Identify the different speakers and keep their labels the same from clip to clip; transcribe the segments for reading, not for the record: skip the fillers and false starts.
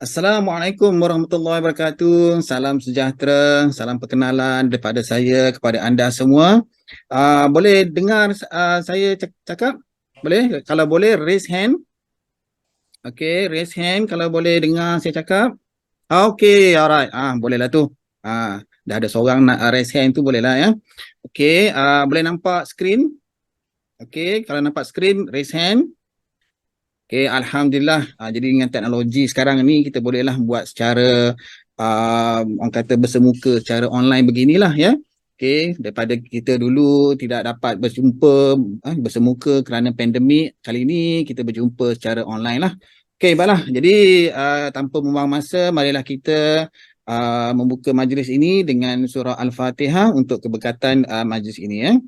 Speaker 1: Assalamualaikum warahmatullahi wabarakatuh. Salam sejahtera, salam perkenalan daripada saya kepada anda semua. Boleh dengar saya cakap? Boleh? Kalau boleh raise hand. Okay, raise hand kalau boleh dengar saya cakap. Okay, alright. Bolehlah tu. Dah ada seorang nak raise hand tu bolehlah ya. Okay, boleh nampak skrin? Okay, kalau nampak skrin raise hand. Okay, Alhamdulillah. Jadi dengan teknologi sekarang ni kita bolehlah buat secara orang kata bersemuka secara online beginilah ya. Okay, daripada kita dulu tidak dapat berjumpa bersemuka kerana pandemik, kali ini kita berjumpa secara online lah. Okay, baiklah. Jadi tanpa membuang masa, marilah kita membuka majlis ini dengan surah Al-Fatihah untuk keberkatan majlis ini ya.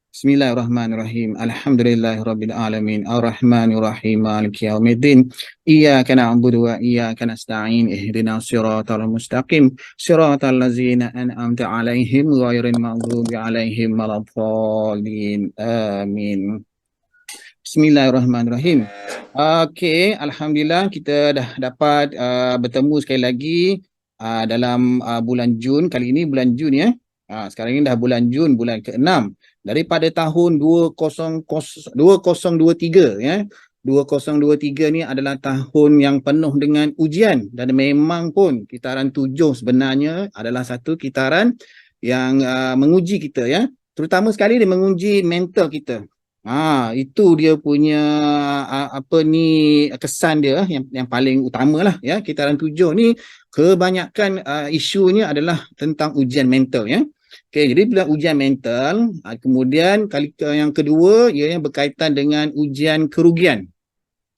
Speaker 1: Bismillahirrahmanirrahim. Alhamdulillahirabbil alamin. Arrahmanirrahim. Maliki yaumiddin. Iyyaka na'budu wa iyyaka nasta'in. Ihdinas siratal mustaqim. Siratal ladzina an'amta 'alaihim ghairil maghdubi 'alaihim waladdallin. Amin. Bismillahirrahmanirrahim. Okey, alhamdulillah kita dah dapat bertemu sekali lagi dalam bulan Jun. Kali ini bulan Jun ya. Sekarang ini dah bulan Jun, bulan ke-6 daripada tahun 2023 ya. 2023 ni adalah tahun yang penuh dengan ujian dan memang pun kitaran 7 sebenarnya adalah satu kitaran yang menguji kita ya. Terutama sekali dia menguji mental kita. Itu dia punya kesan dia yang paling utamalah ya. Kitaran 7 ni kebanyakan isunya adalah tentang ujian mental ya. Okey, jadi bila ujian mental, kemudian yang kedua ianya berkaitan dengan ujian kerugian.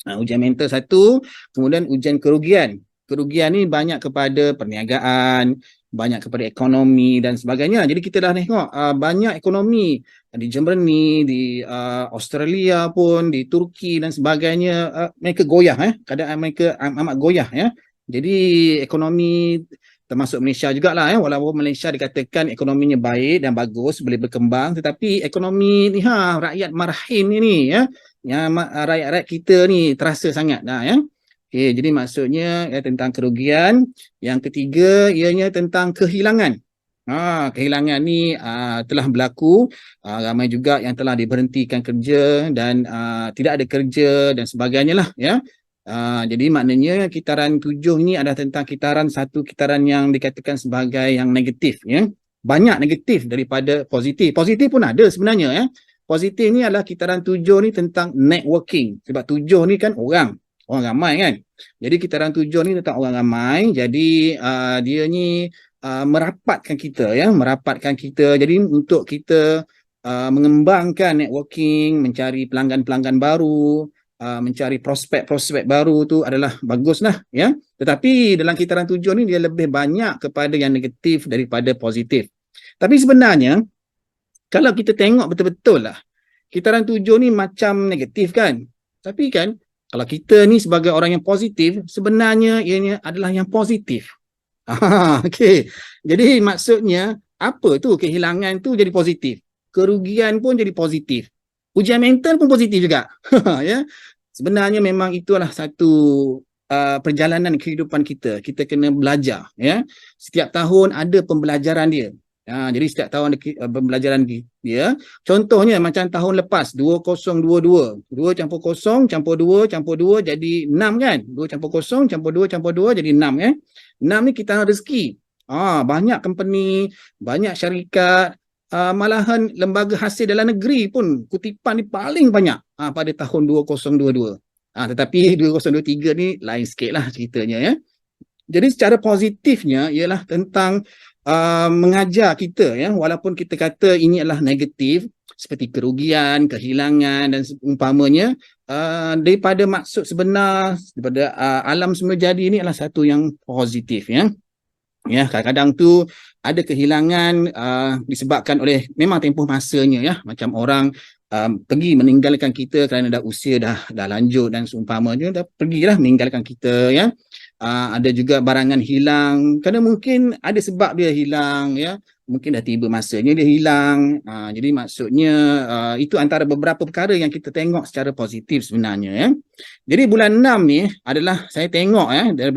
Speaker 1: Ujian mental satu, kemudian ujian kerugian. Kerugian ni banyak kepada perniagaan, banyak kepada ekonomi dan sebagainya. Jadi kita dah tengok banyak ekonomi di Germany, di Australia pun, di Turki dan sebagainya, mereka goyah keadaan mereka amat goyah ya. Jadi ekonomi termasuk Malaysia jugalah ya, walaupun Malaysia dikatakan ekonominya baik dan bagus, boleh berkembang, tetapi ekonomi ni rakyat marhain ni ya, yang rakyat-rakyat kita ni terasa sangat dah ya. Okey, jadi maksudnya tentang kerugian. Yang ketiga ianya tentang kehilangan. Kehilangan ni telah berlaku, ramai juga yang telah diberhentikan kerja dan tidak ada kerja dan sebagainya lah ya. Jadi maknanya kitaran 7 ni adalah tentang satu kitaran yang dikatakan sebagai yang negatif ya. Banyak negatif daripada positif. Positif pun ada sebenarnya ya. Positif ni adalah kitaran 7 ni tentang networking. Sebab 7 ni kan orang ramai kan. Jadi kitaran 7 ni tentang orang ramai. Jadi dia ni merapatkan kita ya, merapatkan kita. Jadi untuk kita mengembangkan networking, mencari pelanggan-pelanggan baru, mencari prospek-prospek baru tu adalah baguslah ya. Tetapi dalam kitaran 7 ni dia lebih banyak kepada yang negatif daripada positif. Tapi sebenarnya kalau kita tengok betul-betul lah, kitaran 7 ni macam negatif kan. Tapi kan kalau kita ni sebagai orang yang positif, sebenarnya ianya adalah yang positif. Okey. Jadi maksudnya apa tu, kehilangan tu jadi positif. Kerugian pun jadi positif. Ujian mental pun positif juga. Ya. Sebenarnya memang itulah satu perjalanan kehidupan kita. Kita kena belajar ya. Setiap tahun ada pembelajaran dia. Jadi setiap tahun ada pembelajaran dia. Contohnya macam tahun lepas 2022. 2 campur 0 campur 2 campur 2 jadi 6 kan. 2 campur 0 campur 2 campur 2 jadi 6 kan. 6 ni kita rezeki. Banyak company, banyak syarikat, malahan lembaga hasil dalam negeri pun kutipan ni paling banyak pada tahun 2022. Tetapi 2023 ni lain sikit lah ceritanya ya. Jadi secara positifnya ialah tentang mengajar kita ya, walaupun kita kata ini adalah negatif seperti kerugian, kehilangan dan umpamanya, daripada maksud sebenar, daripada alam semula jadi ini adalah satu yang positif ya. Ya, kadang-kadang tu ada kehilangan disebabkan oleh memang tempoh masanya ya, macam orang pergi meninggalkan kita kerana dah usia dah lanjut dan seumpamanya, dah pergilah meninggalkan kita ya. ada juga barangan hilang, kerana mungkin ada sebab dia hilang, ya. Mungkin dah tiba masanya dia hilang. Jadi maksudnya itu antara beberapa perkara yang kita tengok secara positif sebenarnya, ya. Jadi bulan 6 ni adalah saya tengok, dari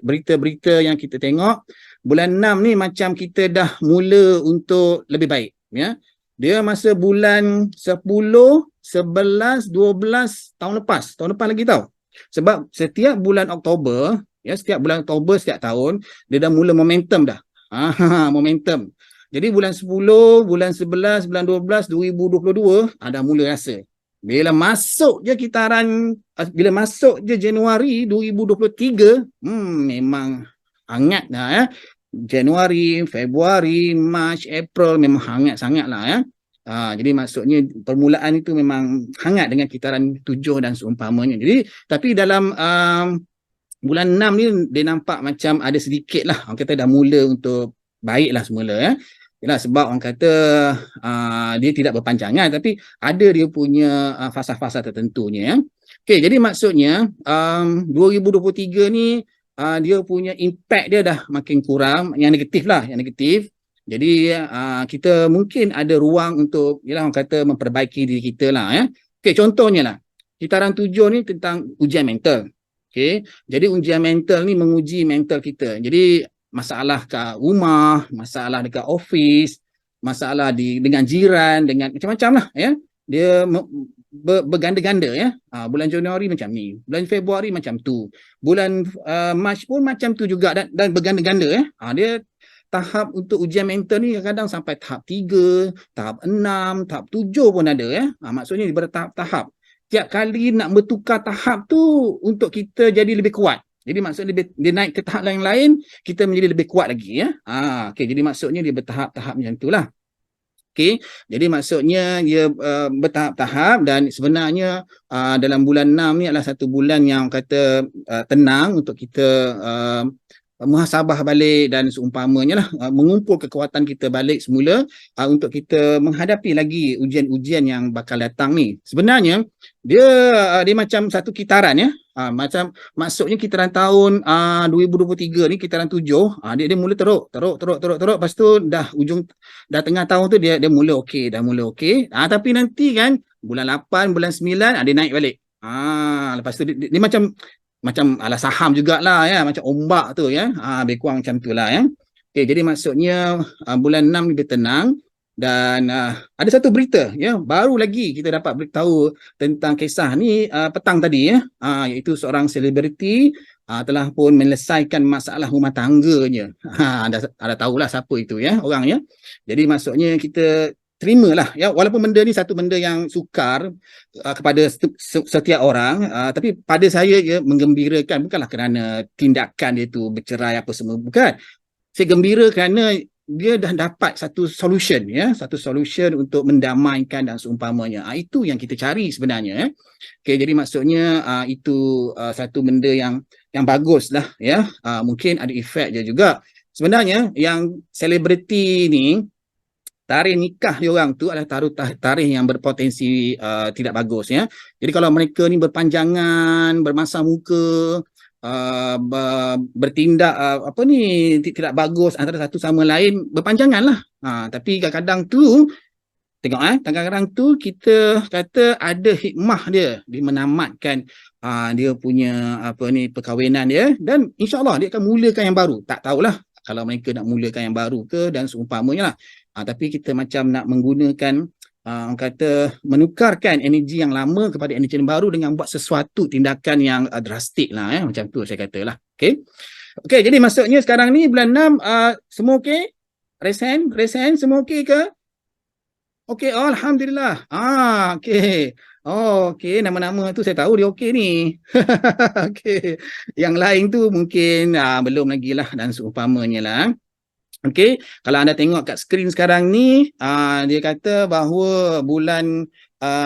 Speaker 1: berita-berita yang kita tengok, bulan 6 ni macam kita dah mula untuk lebih baik, ya. Dia masa bulan 10, 11, 12 tahun lepas lagi tau. Sebab setiap bulan Oktober, ya, setiap bulan Oktober setiap tahun dia dah mula momentum dah. Momentum. Jadi bulan 10, bulan 11, bulan 12 2022 dah mula rasa. Bila masuk je Januari 2023, memang hangat dah, ya. Januari, Februari, Mac, April memang hangat sangatlah, ya. Jadi maksudnya permulaan itu memang hangat dengan kitaran 7 dan seumpamanya. Jadi tapi dalam bulan 6 ni dia nampak macam ada sedikit lah, orang kata dah mula untuk baik lah semula, ya. Yalah, sebab orang kata dia tidak berpanjangan, tapi ada dia punya fasa-fasa tertentunya, ya. Okey, jadi maksudnya 2023 ni dia punya impact dia dah makin kurang, yang negatif lah, yang negatif. Jadi kita mungkin ada ruang untuk, yalah, orang kata memperbaiki diri kita lah, ya. Okey, contohnya lah, kitaran 7 ni tentang ujian mental. Okey, jadi ujian mental ni menguji mental kita. Jadi masalah kat rumah, masalah dekat office, masalah dengan jiran, dengan macam-macam lah, ya. Dia berganda-ganda, ya. Bulan Januari macam ni, bulan Februari macam tu, bulan Mac pun macam tu juga, dan berganda-ganda, ya. Dia tahap untuk ujian mental ni kadang-kadang sampai tahap 3, tahap 6, tahap 7 pun ada, ya. Maksudnya bertahap-tahap. Tiap kali nak bertukar tahap tu untuk kita jadi lebih kuat. Jadi maksudnya dia naik ke tahap lain-lain, kita menjadi lebih kuat lagi, ya. Okey, jadi maksudnya dia bertahap-tahap macam itulah. Okey, jadi maksudnya dia bertahap-tahap, dan sebenarnya dalam bulan 6 ni adalah satu bulan yang kata tenang untuk kita muhasabah balik dan seumpamanya lah, mengumpul kekuatan kita balik semula untuk kita menghadapi lagi ujian-ujian yang bakal datang ni. Sebenarnya dia macam satu kitaran, ya. Macam maksudnya kitaran tahun 2023 ni, kitaran 7, dia mula teruk, lepas tu dah tengah tahun tu dia mula okey. Tapi nanti kan bulan 8, bulan 9 dia naik balik. Lepas tu dia macam ala saham jugalah, ya, macam ombak tu, ya. Lebih kurang macam itulah, ya. Okey, jadi maksudnya bulan 6 ni dia tenang. Dan ada satu berita, ya, baru lagi kita dapat beritahu tentang kisah ni petang tadi, ya. Iaitu seorang selebriti telah pun menyelesaikan masalah rumah tangganya. Ada tahulah siapa itu, ya, orangnya. Jadi maksudnya kita terimalah, ya, walaupun benda ni satu benda yang sukar kepada setiap orang, tapi pada saya ya menggembirakan, bukanlah kerana tindakan dia tu bercerai apa semua, bukan. Saya gembira kerana dia dah dapat satu solution, ya, satu solution untuk mendamaikan dan seumpamanya. Itu yang kita cari sebenarnya, ya. Okey, jadi maksudnya itu satu benda yang baguslah, ya. Mungkin ada efek dia juga. Sebenarnya yang selebriti ni, tarikh nikah diorang tu adalah tarikh yang berpotensi tidak bagus, ya. Jadi kalau mereka ni berpanjangan, bermasam muka, bertindak tidak bagus antara satu sama lain, berpanjangan lah. Tapi kadang-kadang tu tengok, kadang-kadang tu kita kata ada hikmah dia di menamatkan dia punya perkahwinan dia, dan insya-Allah dia akan mulakan yang baru. Tak tahulah kalau mereka nak mulakan yang baru ke dan seumpamanya lah. Tapi kita macam nak menggunakan orang kata menukarkan energi yang lama kepada energi yang baru dengan buat sesuatu tindakan yang drastik lah, ya. Macam tu saya kata lah. Okey, jadi maksudnya sekarang ni bulan 6 semua okey? Raise hand, semua okey ke? Okey, oh, alhamdulillah. Okey. Okey, nama-nama tu saya tahu dia okey ni. Okey. Yang lain tu mungkin belum lagi lah dan seumpamanya lah. Okey, kalau anda tengok kat skrin sekarang ni, dia kata bahawa bulan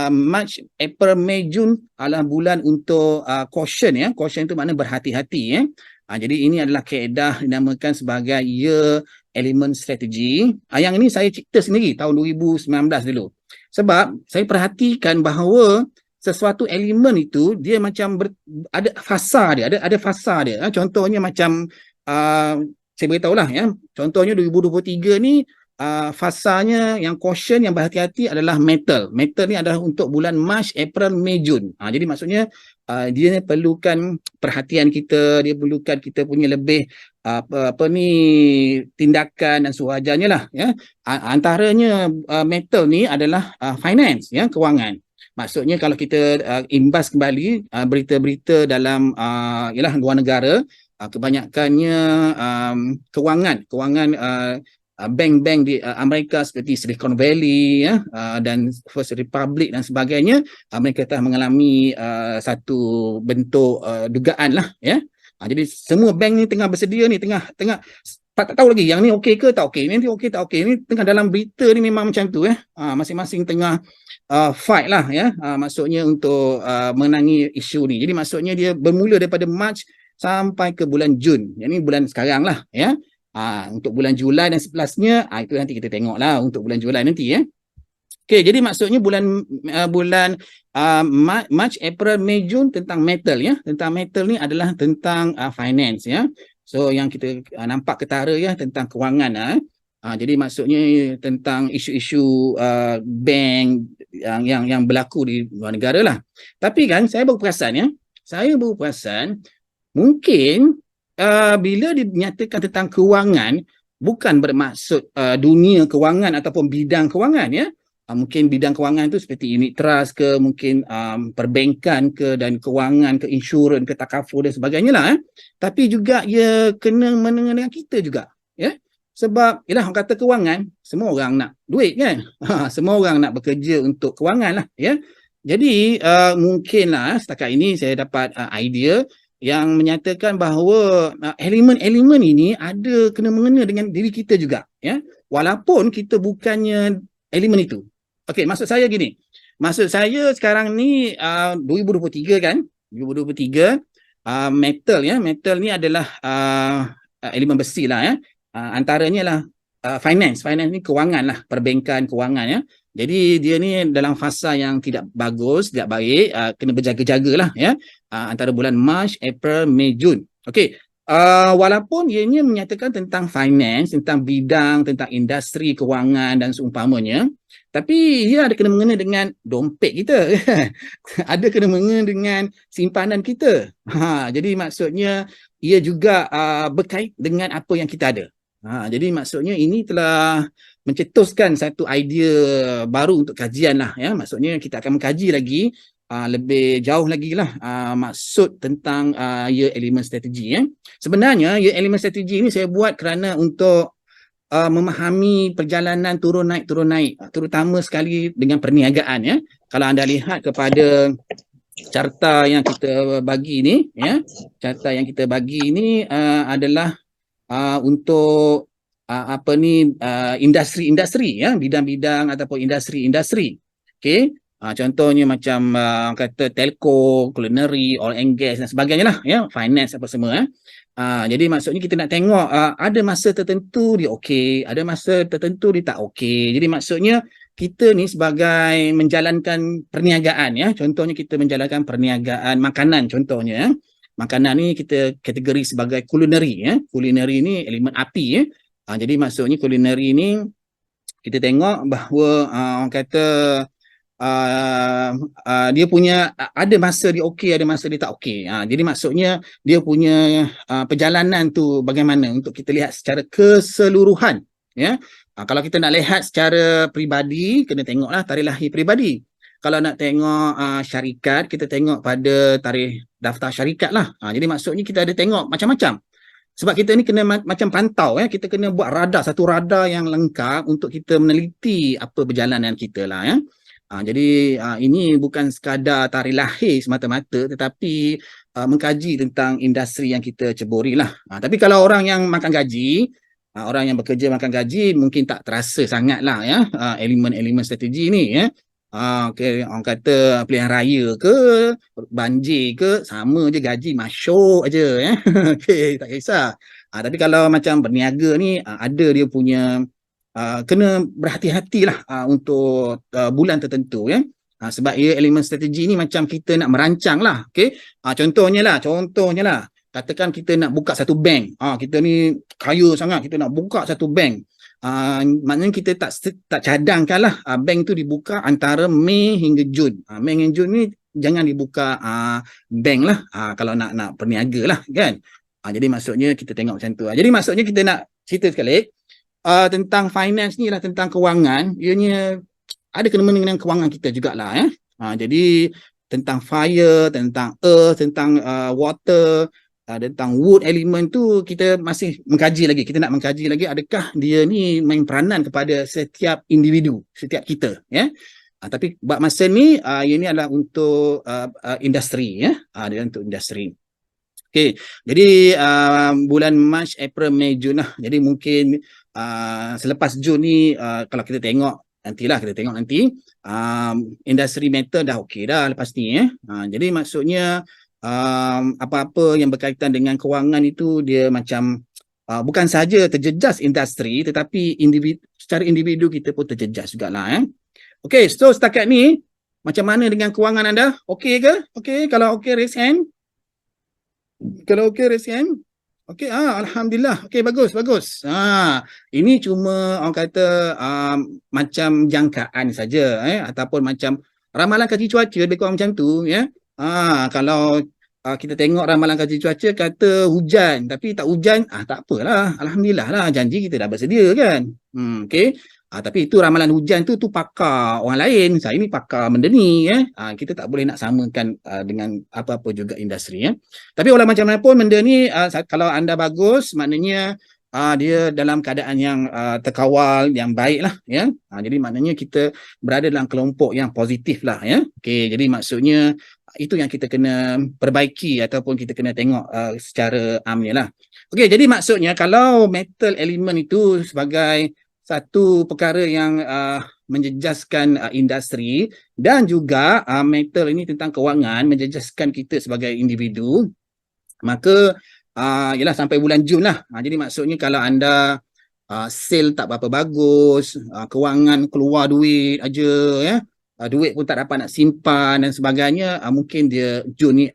Speaker 1: Mac, April, Mei, Jun adalah bulan untuk caution, ya. Caution tu makna berhati-hati, ya. Jadi ini adalah kaedah dinamakan sebagai year element strategy. Yang ini saya cipta sendiri tahun 2019 dulu. Sebab saya perhatikan bahawa sesuatu elemen itu dia macam ada fasa dia, ada fasa dia. Contohnya macam saya beritahu lah ya. Contohnya 2023 ni fasanya yang caution, yang berhati-hati adalah metal. Metal ni adalah untuk bulan Mac, April, Mei, Jun. Jadi maksudnya dia perlukan perhatian kita, dia perlukan kita punya lebih apa ni tindakan dan sewajarnya lah ya. Antaranya metal ni adalah finance ya, kewangan. Maksudnya kalau kita imbas kembali berita-berita dalam ialah luar negara, kebanyakannya kewangan bank-bank di Amerika seperti Silicon Valley ya, dan First Republic dan sebagainya, mereka telah mengalami satu bentuk dugaan lah ya. Jadi semua bank ni tengah bersedia ni, tengah tak tahu lagi yang ni okey ke tak okey, ni okey tak okey, ni tengah dalam berita ni memang macam tu ya. Masing-masing tengah fight lah ya, maksudnya untuk menangi isu ni. Jadi maksudnya dia bermula daripada Mac sampai ke bulan Jun. Yang ni bulan sekarang lah ya. Untuk bulan Julai dan seterusnya, itu nanti kita tengok lah untuk bulan Julai nanti ya. Okey, jadi maksudnya bulan Mac, April, Mei, Jun tentang metal ya. Tentang metal ni adalah tentang finance ya. So yang kita nampak ketara ya tentang kewangan. Jadi maksudnya tentang isu-isu bank yang berlaku di luar negara lah. Tapi kan saya baru perasan ya. Saya baru perasan mungkin bila dinyatakan tentang kewangan, bukan bermaksud dunia kewangan ataupun bidang kewangan ya. Mungkin bidang kewangan tu seperti unit trust ke, mungkin perbankan ke, dan kewangan ke, insurans ke, takaful dan sebagainya lah. Tapi juga ia kena mengenai dengan kita juga ya. Sebab ialah orang kata kewangan, semua orang nak duit kan. Semua orang nak bekerja untuk kewangan lah ya. Jadi mungkinlah setakat ini saya dapat idea yang menyatakan bahawa elemen-elemen ini ada kena mengena dengan diri kita juga ya, walaupun kita bukannya elemen itu. Okey, maksud saya gini, maksud saya sekarang ni 2023 kan, 2023 metal ya, metal ni adalah elemen besi lah ya. Antaranya lah finance ni kewangan lah, perbankan, kewangan ya. Jadi dia ni dalam fasa yang tidak bagus, tidak baik, kena berjaga-jaga lah ya, antara bulan Mac, April, Mei, Jun. Okey, walaupun ianya menyatakan tentang finance, tentang bidang, tentang industri kewangan dan seumpamanya, tapi ia ada kena mengena dengan dompet kita. Ada kena mengena dengan simpanan kita. Jadi maksudnya ia juga berkait dengan apa yang kita ada. Jadi maksudnya ini telah mencetuskan satu idea baru untuk kajian lah ya. Maksudnya kita akan mengkaji lagi lebih jauh lagi lah maksud tentang year element strategi ya. Sebenarnya year element strategi ini saya buat kerana untuk memahami perjalanan turun naik terutama sekali dengan perniagaan ya. Kalau anda lihat kepada carta yang kita bagi ni ya, carta yang kita bagi ni adalah untuk apa ni industri ya, bidang-bidang ataupun industri. Okey, contohnya macam kata telco, culinary, oil and gas dan sebagainya lah ya, finance apa semua. Jadi maksudnya kita nak tengok ada masa tertentu dia okey, ada masa tertentu dia tak okey. Jadi maksudnya kita ni sebagai menjalankan perniagaan ya, contohnya kita menjalankan perniagaan makanan contohnya ya. Makanan ni kita kategori sebagai culinary ya. Culinary ni elemen api ya. Jadi maksudnya culinary ni kita tengok bahawa orang kata dia punya ada masa dia okey, ada masa dia tak okey. Jadi maksudnya dia punya perjalanan tu bagaimana untuk kita lihat secara keseluruhan ya. Kalau kita nak lihat secara peribadi, kena tengoklah tarikh lahir peribadi. Kalau nak tengok syarikat, kita tengok pada tarikh daftar syarikat lah. Jadi maksudnya kita ada tengok macam-macam. Sebab kita ni kena macam pantau ya, kita kena buat radar, satu radar yang lengkap untuk kita meneliti apa perjalanan kita lah ya. Jadi ini bukan sekadar tarikh lahir semata-mata, tetapi mengkaji tentang industri yang kita ceburi lah. Tapi kalau orang yang makan gaji, orang yang bekerja makan gaji mungkin tak terasa sangat lah ya elemen-elemen strategi ni ya. Okay, orang kata pilihan raya ke, banjir ke, sama je gaji masuk aja ya. Okay, tak kisah. Tapi kalau macam berniaga ni ada dia punya kena berhati-hatilah untuk bulan tertentu ya. Sebab ia elemen strategi ni macam kita nak merancang lah. Okay? Contohnya lah. Katakan kita nak buka satu bank. Kita ni kaya sangat, kita nak buka satu bank. Maknanya kita tak cadangkan lah bank tu dibuka antara Mei hingga Jun. Mei hingga Jun ni jangan dibuka bank lah kalau nak perniaga lah kan. Jadi maksudnya kita tengok macam tu. Jadi maksudnya kita nak cerita sekali tentang finance ni lah, tentang kewangan. Ianya ada kena-mena dengan kewangan kita jugalah ya. Jadi tentang fire, tentang earth, tentang water, tentang wood element tu kita masih mengkaji lagi. Kita nak mengkaji lagi adakah dia ni main peranan kepada setiap individu, setiap kita ya. Tapi buat masa ni ini adalah untuk industri ya. Dia untuk industri. Okey. Jadi bulan Mac, April, Mei, Jun lah. Jadi mungkin selepas Jun ni kalau kita tengok nanti industri metal dah okey dah lepas ni ya. Jadi maksudnya apa-apa yang berkaitan dengan kewangan itu dia macam bukan saja terjejas industri tetapi secara individu kita pun terjejas jugalah ya. Okey, so setakat ni macam mana dengan kewangan anda? Okey ke? Okey, kalau okey raise hand. Kalau okey raise hand. Okey, alhamdulillah. Okey, bagus. Ini cuma orang kata macam jangkaan saja ataupun macam ramalan kaji cuaca lebih kurang macam tu ya. Kalau kita tengok ramalan kaji cuaca kata hujan tapi tak hujan, tak apalah. Alhamdulillah lah, janji kita dah bersedia kan. Okey. Tapi itu ramalan hujan tu pakar orang lain. Saya ni pakar benda ni ya. Kita tak boleh nak samakan dengan apa-apa juga industri ya. Tapi walau macam mana pun benda ni kalau anda bagus maknanya dia dalam keadaan yang terkawal, yang baik lah ya. Jadi maknanya kita berada dalam kelompok yang positif lah ya. Okey, jadi maksudnya itu yang kita kena perbaiki ataupun kita kena tengok secara amnya lah. Okey, jadi maksudnya kalau metal element itu sebagai satu perkara yang menjejaskan industri dan juga metal ini tentang kewangan menjejaskan kita sebagai individu, maka ialah sampai bulan Jun lah. Jadi maksudnya kalau anda sale tak berapa bagus, kewangan keluar duit aja ya, duit pun tak dapat nak simpan dan sebagainya, mungkin dia Jun ni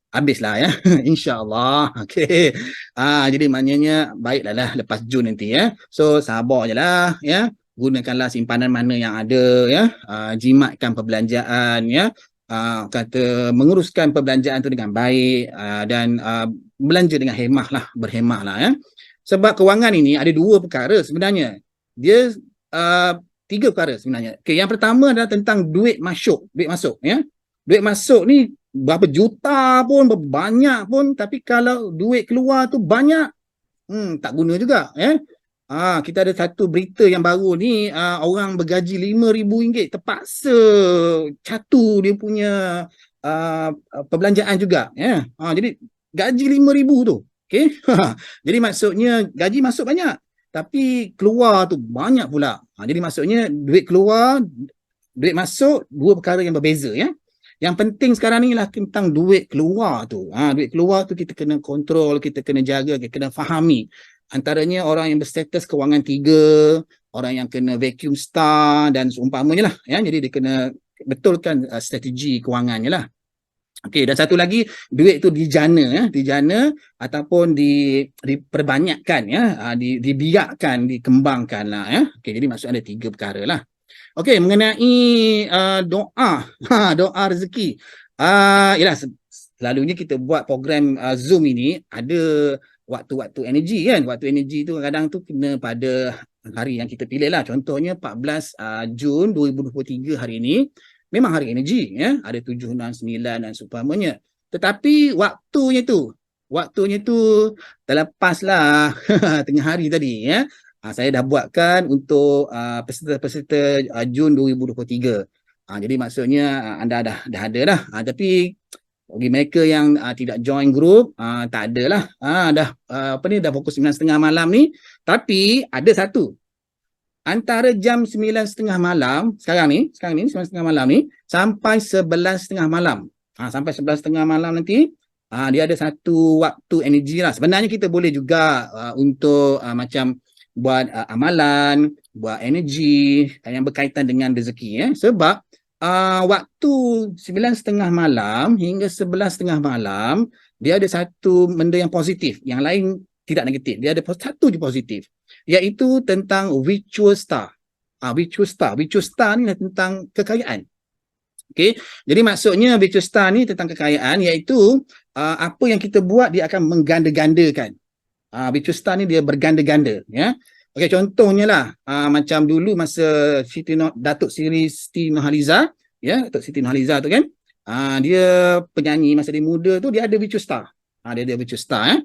Speaker 1: habislah ya. InsyaAllah. Okey. Jadi maknanya baiklah lah lepas Jun nanti ya. So sabar je lah ya. Gunakanlah simpanan mana yang ada ya. Jimatkan perbelanjaan ya. Kata menguruskan perbelanjaan tu dengan baik dan belanja dengan hemah lah, berhemah lah ya. Sebab kewangan ini ada dua perkara sebenarnya. Dia tiga perkara sebenarnya. Okey, yang pertama adalah tentang duit masuk ya. Duit masuk ni berapa juta pun, berapa banyak pun, tapi kalau duit keluar tu banyak, tak guna juga ya. Kita ada satu berita yang baru ni, orang bergaji RM5,000 terpaksa catu dia punya perbelanjaan juga ya. Jadi gaji RM5,000 tu. Okey. Jadi maksudnya gaji masuk banyak tapi keluar tu banyak pula. Jadi maksudnya duit keluar, duit masuk, dua perkara yang berbeza ya. Yang penting sekarang ni lah tentang duit keluar tu. Duit keluar tu kita kena kontrol, kita kena jaga, kita kena fahami. Antaranya orang yang berstatus kewangan 3, orang yang kena vacuum star dan seumpamanya lah. Ya. Jadi dia kena betulkan strategi kewangannya lah. Okey, dan satu lagi duit tu dijana ataupun diperbanyakkan ya, dibiakkan, dikembangkan lah ya. Okey, jadi maksud ada 3 perkara lah. Okey, mengenai doa rezeki. Yalah, selalunya kita buat program Zoom ini ada waktu-waktu energi kan. Waktu energi tu kadang tu kena pada hari yang kita pilih lah. Contohnya 14 Jun 2023 hari ini memang hari energi ya. Ada 7, 6, 9 dan seumpamanya. Tetapi waktunya tu terlepaslah tengah hari tadi ya. Saya dah buatkan untuk peserta-peserta Jun 2023. Jadi maksudnya anda dah ada dah. Tapi bagi mereka yang tidak join group, tak ada lah. Dah pukul 9.30 malam ni. Tapi ada satu. Antara jam 9.30 malam, sekarang ni 9.30 malam ni, sampai 11.30 malam. Sampai 11.30 malam nanti, dia ada satu waktu energi lah. Sebenarnya kita boleh juga untuk macam buat amalan, buat energi yang berkaitan dengan rezeki ya. Sebab waktu 9:30 malam hingga 11:30 malam, dia ada satu benda yang positif, yang lain tidak negatif. Dia ada satu je positif, iaitu tentang virtual star. Virtual star ni tentang kekayaan. Okey, jadi maksudnya virtual star ni tentang kekayaan, iaitu apa yang kita buat dia akan mengganda-gandakan. Virtual star ni dia berganda-ganda, ya. Okey, contohnya lah, macam dulu masa Datuk Siti Nurhaliza, ya, Datuk Siti Nurhaliza tu kan, dia penyanyi masa dia muda tu, dia ada virtual star. Dia ada virtual star,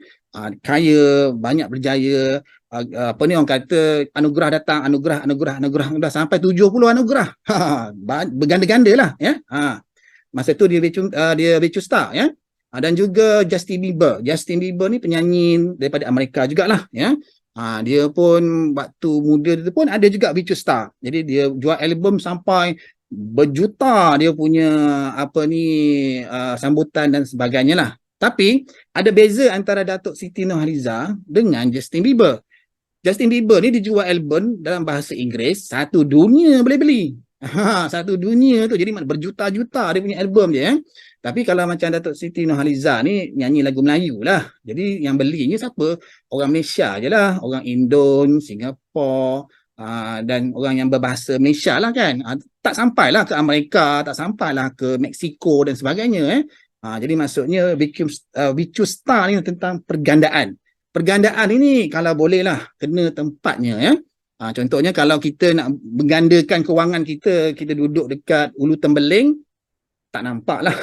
Speaker 1: kaya, banyak berjaya, apa ni orang kata, anugerah datang, anugerah sampai 70 anugerah. Berganda-ganda lah, ya. Masa tu dia virtual star, ya. Dan juga Justin Bieber. Justin Bieber ni penyanyi daripada Amerika jugalah, ya. Dia pun waktu muda dia pun ada juga virtual star. Jadi dia jual album sampai berjuta dia punya apa ni sambutan dan sebagainya lah. Tapi ada beza antara Datuk Siti Nurhaliza dengan Justin Bieber. Justin Bieber ni dijual album dalam bahasa Inggeris, satu dunia boleh beli. Satu dunia tu, jadi berjuta-juta dia punya album dia. Tapi kalau macam Datuk Siti Nurhaliza ni nyanyi lagu Melayu lah. Jadi yang belinya siapa? Orang Malaysia je lah. Orang Indon, Singapura, dan orang yang berbahasa Malaysia lah kan. Tak sampailah ke Amerika, tak sampailah ke Mexico dan sebagainya. Jadi maksudnya virtual star ni tentang pergandaan. Pergandaan ini kalau boleh lah kena tempatnya, ya. Contohnya kalau kita nak menggandakan kewangan kita, kita duduk dekat Ulu Tembeling, tak nampak lah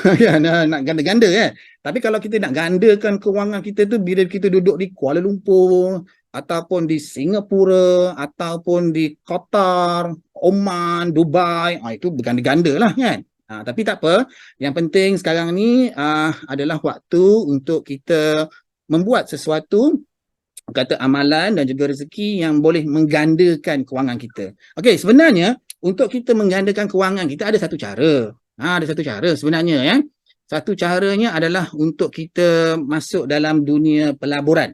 Speaker 1: nak ganda-ganda kan. Tapi kalau kita nak gandakan kewangan kita tu bila kita duduk di Kuala Lumpur ataupun di Singapura ataupun di Qatar, Oman, Dubai, itu berganda-ganda lah kan. Tapi tak apa, yang penting sekarang ni adalah waktu untuk kita membuat sesuatu, kata amalan dan juga rezeki yang boleh menggandakan kewangan kita. Okey, sebenarnya untuk kita menggandakan kewangan kita ada satu cara. Ada satu cara sebenarnya, ya. Satu caranya adalah untuk kita masuk dalam dunia pelaburan.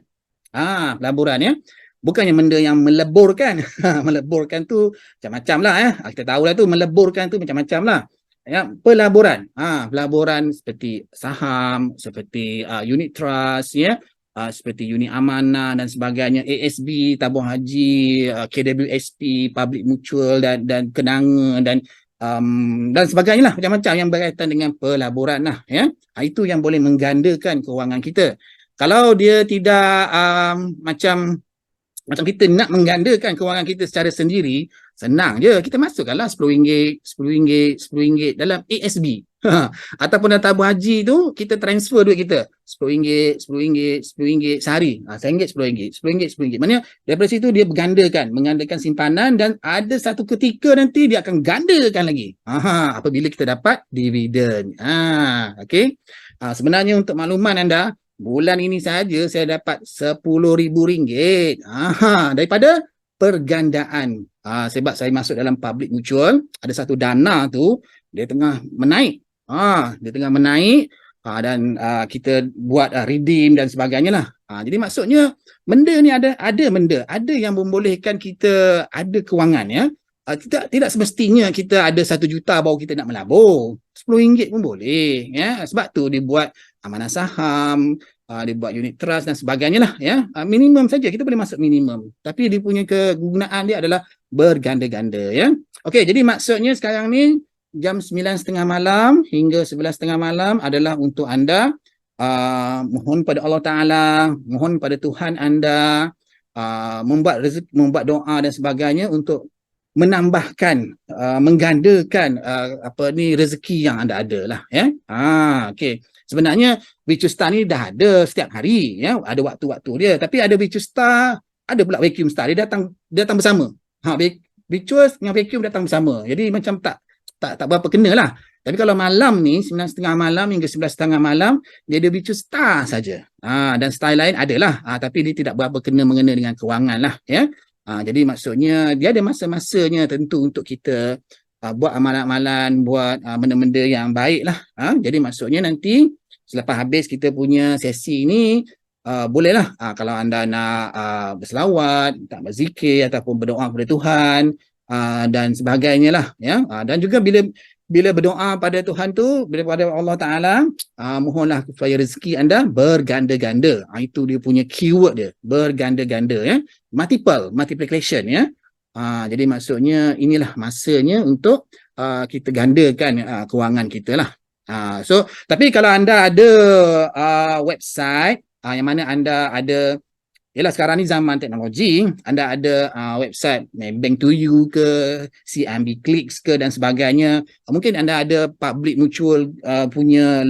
Speaker 1: Pelaburan, ya. Bukannya benda yang meleburkan. Meleburkan tu macam-macam lah, ya. Kita tahulah tu meleburkan tu macam-macam lah. Ya, pelaburan. Pelaburan seperti saham, seperti unit trust, ya. Seperti unit amanah dan sebagainya, ASB, tabung haji, KWSP, public mutual dan kenanga dan sebagainya lah, macam-macam yang berkaitan dengan pelaburan lah, ya. Itu yang boleh menggandakan kewangan kita. Kalau dia tidak macam kita nak menggandakan kewangan kita secara sendiri, senang je, kita masukkanlah RM10, RM10, RM10 dalam ASB. Ataupun dalam tabung haji tu, kita transfer duit kita RM10, RM10, RM10 sehari. RM1, RM10, RM10, RM10. Maksudnya daripada situ dia menggandakan simpanan, dan ada satu ketika nanti dia akan gandakan lagi. Apabila kita dapat dividen. Okey. Sebenarnya untuk makluman anda, bulan ini saja saya dapat RM10,000 daripada pergandaan. Sebab saya masuk dalam public mutual, ada satu dana tu dia tengah menaik. Dan kita buat redeem dan sebagainya lah. Jadi maksudnya benda ni ada yang membolehkan kita ada kewangan, ya. Tidak semestinya kita ada 1 juta baru kita nak melabur. RM10 pun boleh, ya. Sebab tu dia buat amanah saham, dia buat unit trust dan sebagainya lah, ya. Minimum saja kita boleh masuk minimum. Tapi dia punya kegunaan dia adalah berganda-ganda, ya. Okey, jadi maksudnya sekarang ni jam 9:30 malam hingga 11:30 malam adalah untuk anda mohon pada Allah Ta'ala, mohon pada Tuhan anda, membuat rezeki, membuat doa dan sebagainya untuk menambahkan, menggandakan rezeki yang anda ada lah, ya. Okey. Sebenarnya virtual star ni dah ada setiap hari, ya. Ada waktu-waktu dia. Tapi ada virtual star, ada pula vacuum star. Dia datang bersama. Virtual dengan vacuum datang bersama. Jadi macam tak berapa kena lah. Tapi kalau malam ni 9:30 malam hingga 11:30 malam, dia ada virtual star saja. Dan style lain adalah, tapi dia tidak berapa mengena dengan kewangan lah, ya. Jadi maksudnya dia ada masa-masanya tentu untuk kita buat amalan-amalan, buat benda-benda yang baik lah. Jadi maksudnya nanti selepas habis kita punya sesi ni, bolehlah kalau anda nak berselawat, tak berzikir ataupun berdoa kepada Tuhan dan sebagainya lah, ya. Dan juga bila bila berdoa pada Tuhan tu, bila pada Allah Ta'ala, mohonlah supaya rezeki anda berganda-ganda. Itu dia punya keyword dia, berganda-ganda ya. Multiplication ya. Jadi maksudnya inilah masanya untuk kita gandakan kewangan kita lah. So, tapi kalau anda ada website yang mana anda ada, yalah sekarang ni zaman teknologi, anda ada website Bank to You ke, CIMB Clicks ke dan sebagainya. Mungkin anda ada public mutual punya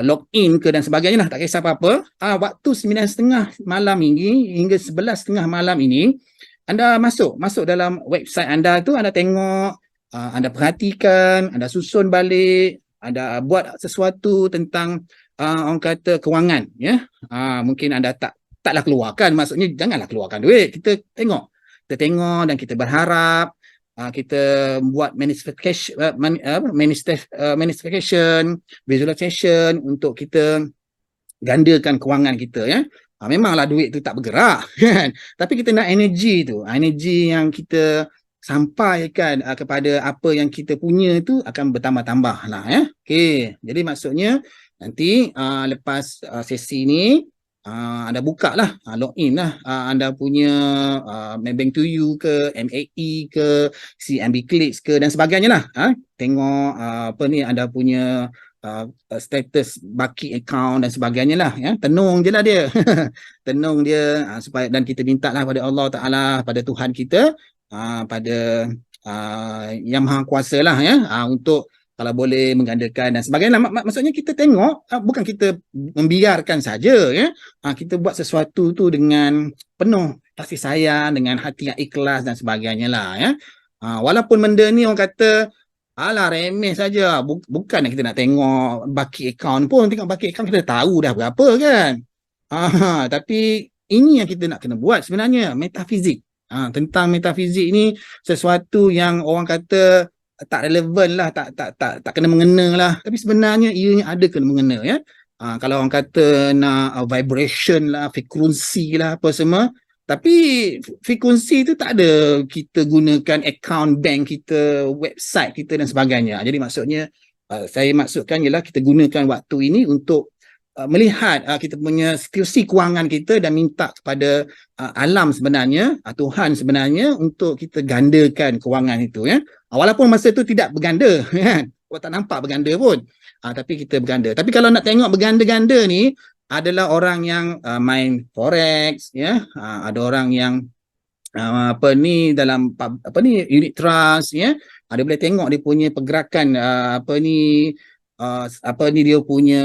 Speaker 1: login ke dan sebagainya lah, tak kisah apa-apa. Waktu 9:30 malam ini hingga 11:30 malam ini, anda masuk dalam website anda tu, anda tengok, anda perhatikan, anda susun balik, anda buat sesuatu tentang orang kata kewangan ya. Mungkin anda taklah keluarkan, maksudnya janganlah keluarkan duit, kita tengok dan kita berharap kita buat manifestation, visualization untuk kita gandakan kewangan kita ya. Memanglah duit tu tak bergerak kan, tapi kita nak energi tu, energi yang kita sampaikan kepada apa yang kita punya tu akan bertambah-tambah lah ya. Okey, jadi maksudnya nanti lepas sesi ni anda buka lah, login lah anda punya Maybank to You ke, MAE ke, CIMB Clicks ke dan sebagainya lah. Tengok apa ni anda punya status baki account dan sebagainya lah ya. Tenung je lah dia tenung dia supaya, dan kita minta lah pada Allah Ta'ala, pada Tuhan kita, pada Yang Maha Kuasa lah ya, untuk kalau boleh menggandakan dan sebagainya. Maksudnya kita tengok, bukan kita membiarkan saja ya. Kita buat sesuatu tu dengan penuh kasih sayang, dengan hati yang ikhlas dan sebagainya lah ya. Walaupun benda ni orang kata alah remeh saja, bukan kita nak tengok baki account pun, tengok baki account kita tahu dah berapa kan. Tapi ini yang kita nak kena buat sebenarnya, metafizik. Tentang metafizik ni sesuatu yang orang kata tak relevan lah, tak kena mengena lah, tapi sebenarnya ianya ada kena mengena ya. Kalau orang kata nak vibration lah, frekuensi lah apa semua, tapi frekuensi tu tak ada kita gunakan account bank kita, website kita dan sebagainya. Jadi maksudnya saya maksudkan ialah kita gunakan waktu ini untuk melihat kita punya situasi kewangan kita dan minta kepada alam sebenarnya, Tuhan sebenarnya, untuk kita gandakan kewangan itu ya. Walaupun masa itu tidak berganda kan, tak nampak berganda pun, tapi kita berganda. Tapi kalau nak tengok berganda-ganda ni adalah orang yang main forex ya, ada orang yang apa ni dalam unit trust ya. Dia boleh tengok dia punya pergerakan dia punya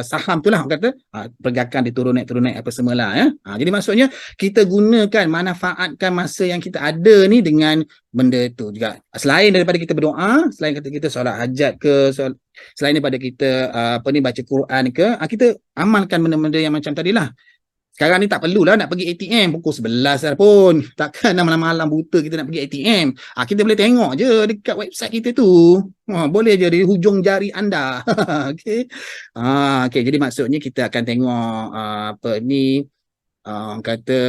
Speaker 1: saham tu lah, kata pergerakan dia turun naik apa semualah ya. Jadi maksudnya kita gunakan, manfaatkan masa yang kita ada ni dengan benda tu juga. Selain daripada kita berdoa, selain kata kita solat hajat ke, selain daripada kita baca Quran ke, kita amalkan benda-benda yang macam tadilah. Sekarang ni tak perlulah nak pergi ATM pukul 11 dah pun. Takkan malam-malam buta kita nak pergi ATM. Kita boleh tengok je dekat website kita tu. Boleh je di hujung jari anda. Okey. Okey, jadi maksudnya kita akan tengok kata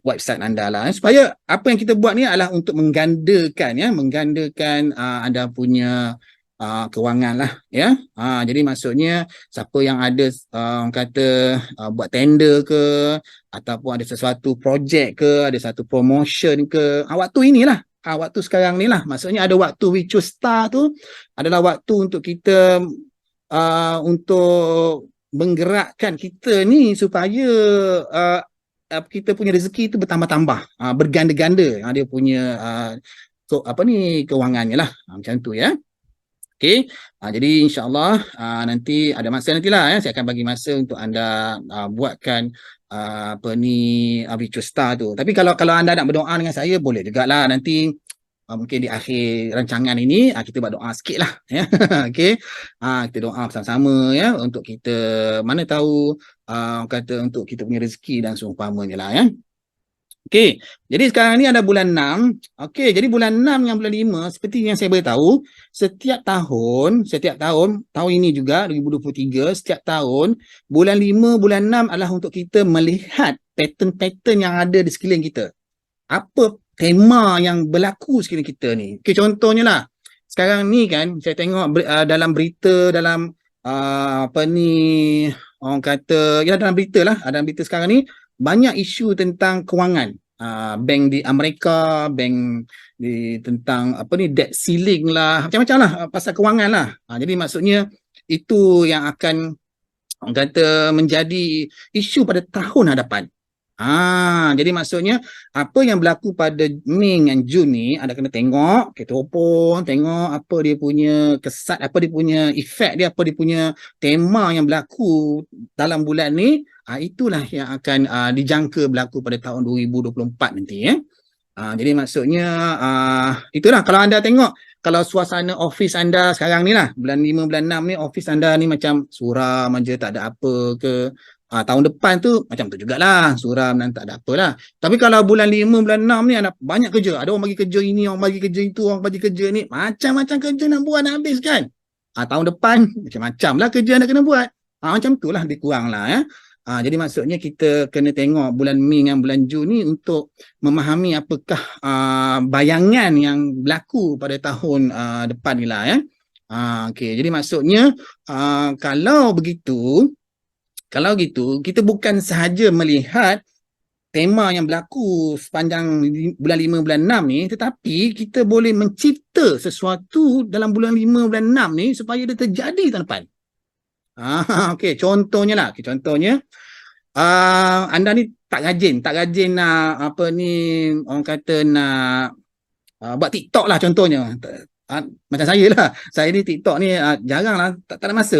Speaker 1: website anda lah, supaya apa yang kita buat ni adalah untuk menggandakan anda punya kewangan lah ya. Jadi maksudnya siapa yang ada kata buat tender ke, ataupun ada sesuatu projek ke, ada satu promotion ke, waktu inilah, waktu sekarang ni lah. Maksudnya ada waktu Wicu Star tu adalah waktu untuk kita untuk menggerakkan kita ni supaya kita punya rezeki tu bertambah-tambah, berganda-ganda dia punya kewangannya lah, macam tu ya. Okey, jadi insyaAllah nanti ada masa nantilah ya, saya akan bagi masa untuk anda buatkan Virtual Star tu. Tapi kalau anda nak berdoa dengan saya, boleh jugalah nanti. Mungkin di akhir rancangan ini kita buat doa sikit lah ya. Okey, kita doa bersama-sama ya, untuk kita, mana tahu kata untuk kita punya rezeki dan seumpamanya lah ya. Okey, jadi sekarang ni ada bulan 6. Okey, jadi bulan 6 dengan bulan 5, seperti yang saya beritahu, setiap tahun, tahun ini juga 2023, setiap tahun bulan 5, bulan 6 adalah untuk kita melihat pattern-pattern yang ada di sekeliling kita. Apa tema yang berlaku sekeliling kita ni. Okay, contohnya lah, sekarang ni kan saya tengok dalam berita, dalam apa ni, orang kata, ya dalam berita lah, dalam berita sekarang ni banyak isu tentang kewangan. Bank di Amerika, bank di tentang apa ni, debt ceiling lah, macam-macam lah, pasal kewangan lah. Jadi maksudnya itu yang akan, orang kata, menjadi isu pada tahun hadapan. Jadi maksudnya apa yang berlaku pada Mei dan Jun ni, anda kena tengok, kita open, tengok apa dia punya kesat, apa dia punya efek dia, apa dia punya tema yang berlaku dalam bulan ni. Itulah yang akan dijangka berlaku pada tahun 2024 nanti. Jadi maksudnya itulah, kalau anda tengok, kalau suasana office anda sekarang ni lah, bulan 5, bulan 6 ni, office anda ni macam suram aja, tak ada apa ke. Tahun depan tu macam tu jugalah, suram dan tak ada apalah. Tapi kalau bulan 5, bulan 6 ni ada banyak kerja. Ada orang bagi kerja ini, orang bagi kerja itu, orang bagi kerja ni. Macam-macam kerja nak buat, nak habis kan. Tahun depan macam-macam lah kerja anda kena buat. Macam tu lah, lebih kurang lah. Jadi maksudnya kita kena tengok bulan Mei dan bulan Jun ni untuk memahami apakah bayangan yang berlaku pada tahun depan ni lah. Okay. Jadi maksudnya kalau begitu, kita bukan sahaja melihat tema yang berlaku sepanjang bulan 5, bulan 6 ni, tetapi kita boleh mencipta sesuatu dalam bulan 5, bulan 6 ni supaya dia terjadi tahun depan. Okay, contohnya lah. Contohnya, anda ni tak rajin nak apa ni, orang kata nak buat TikTok lah contohnya. Macam saya lah, saya ni TikTok ni jarang lah, tak ada masa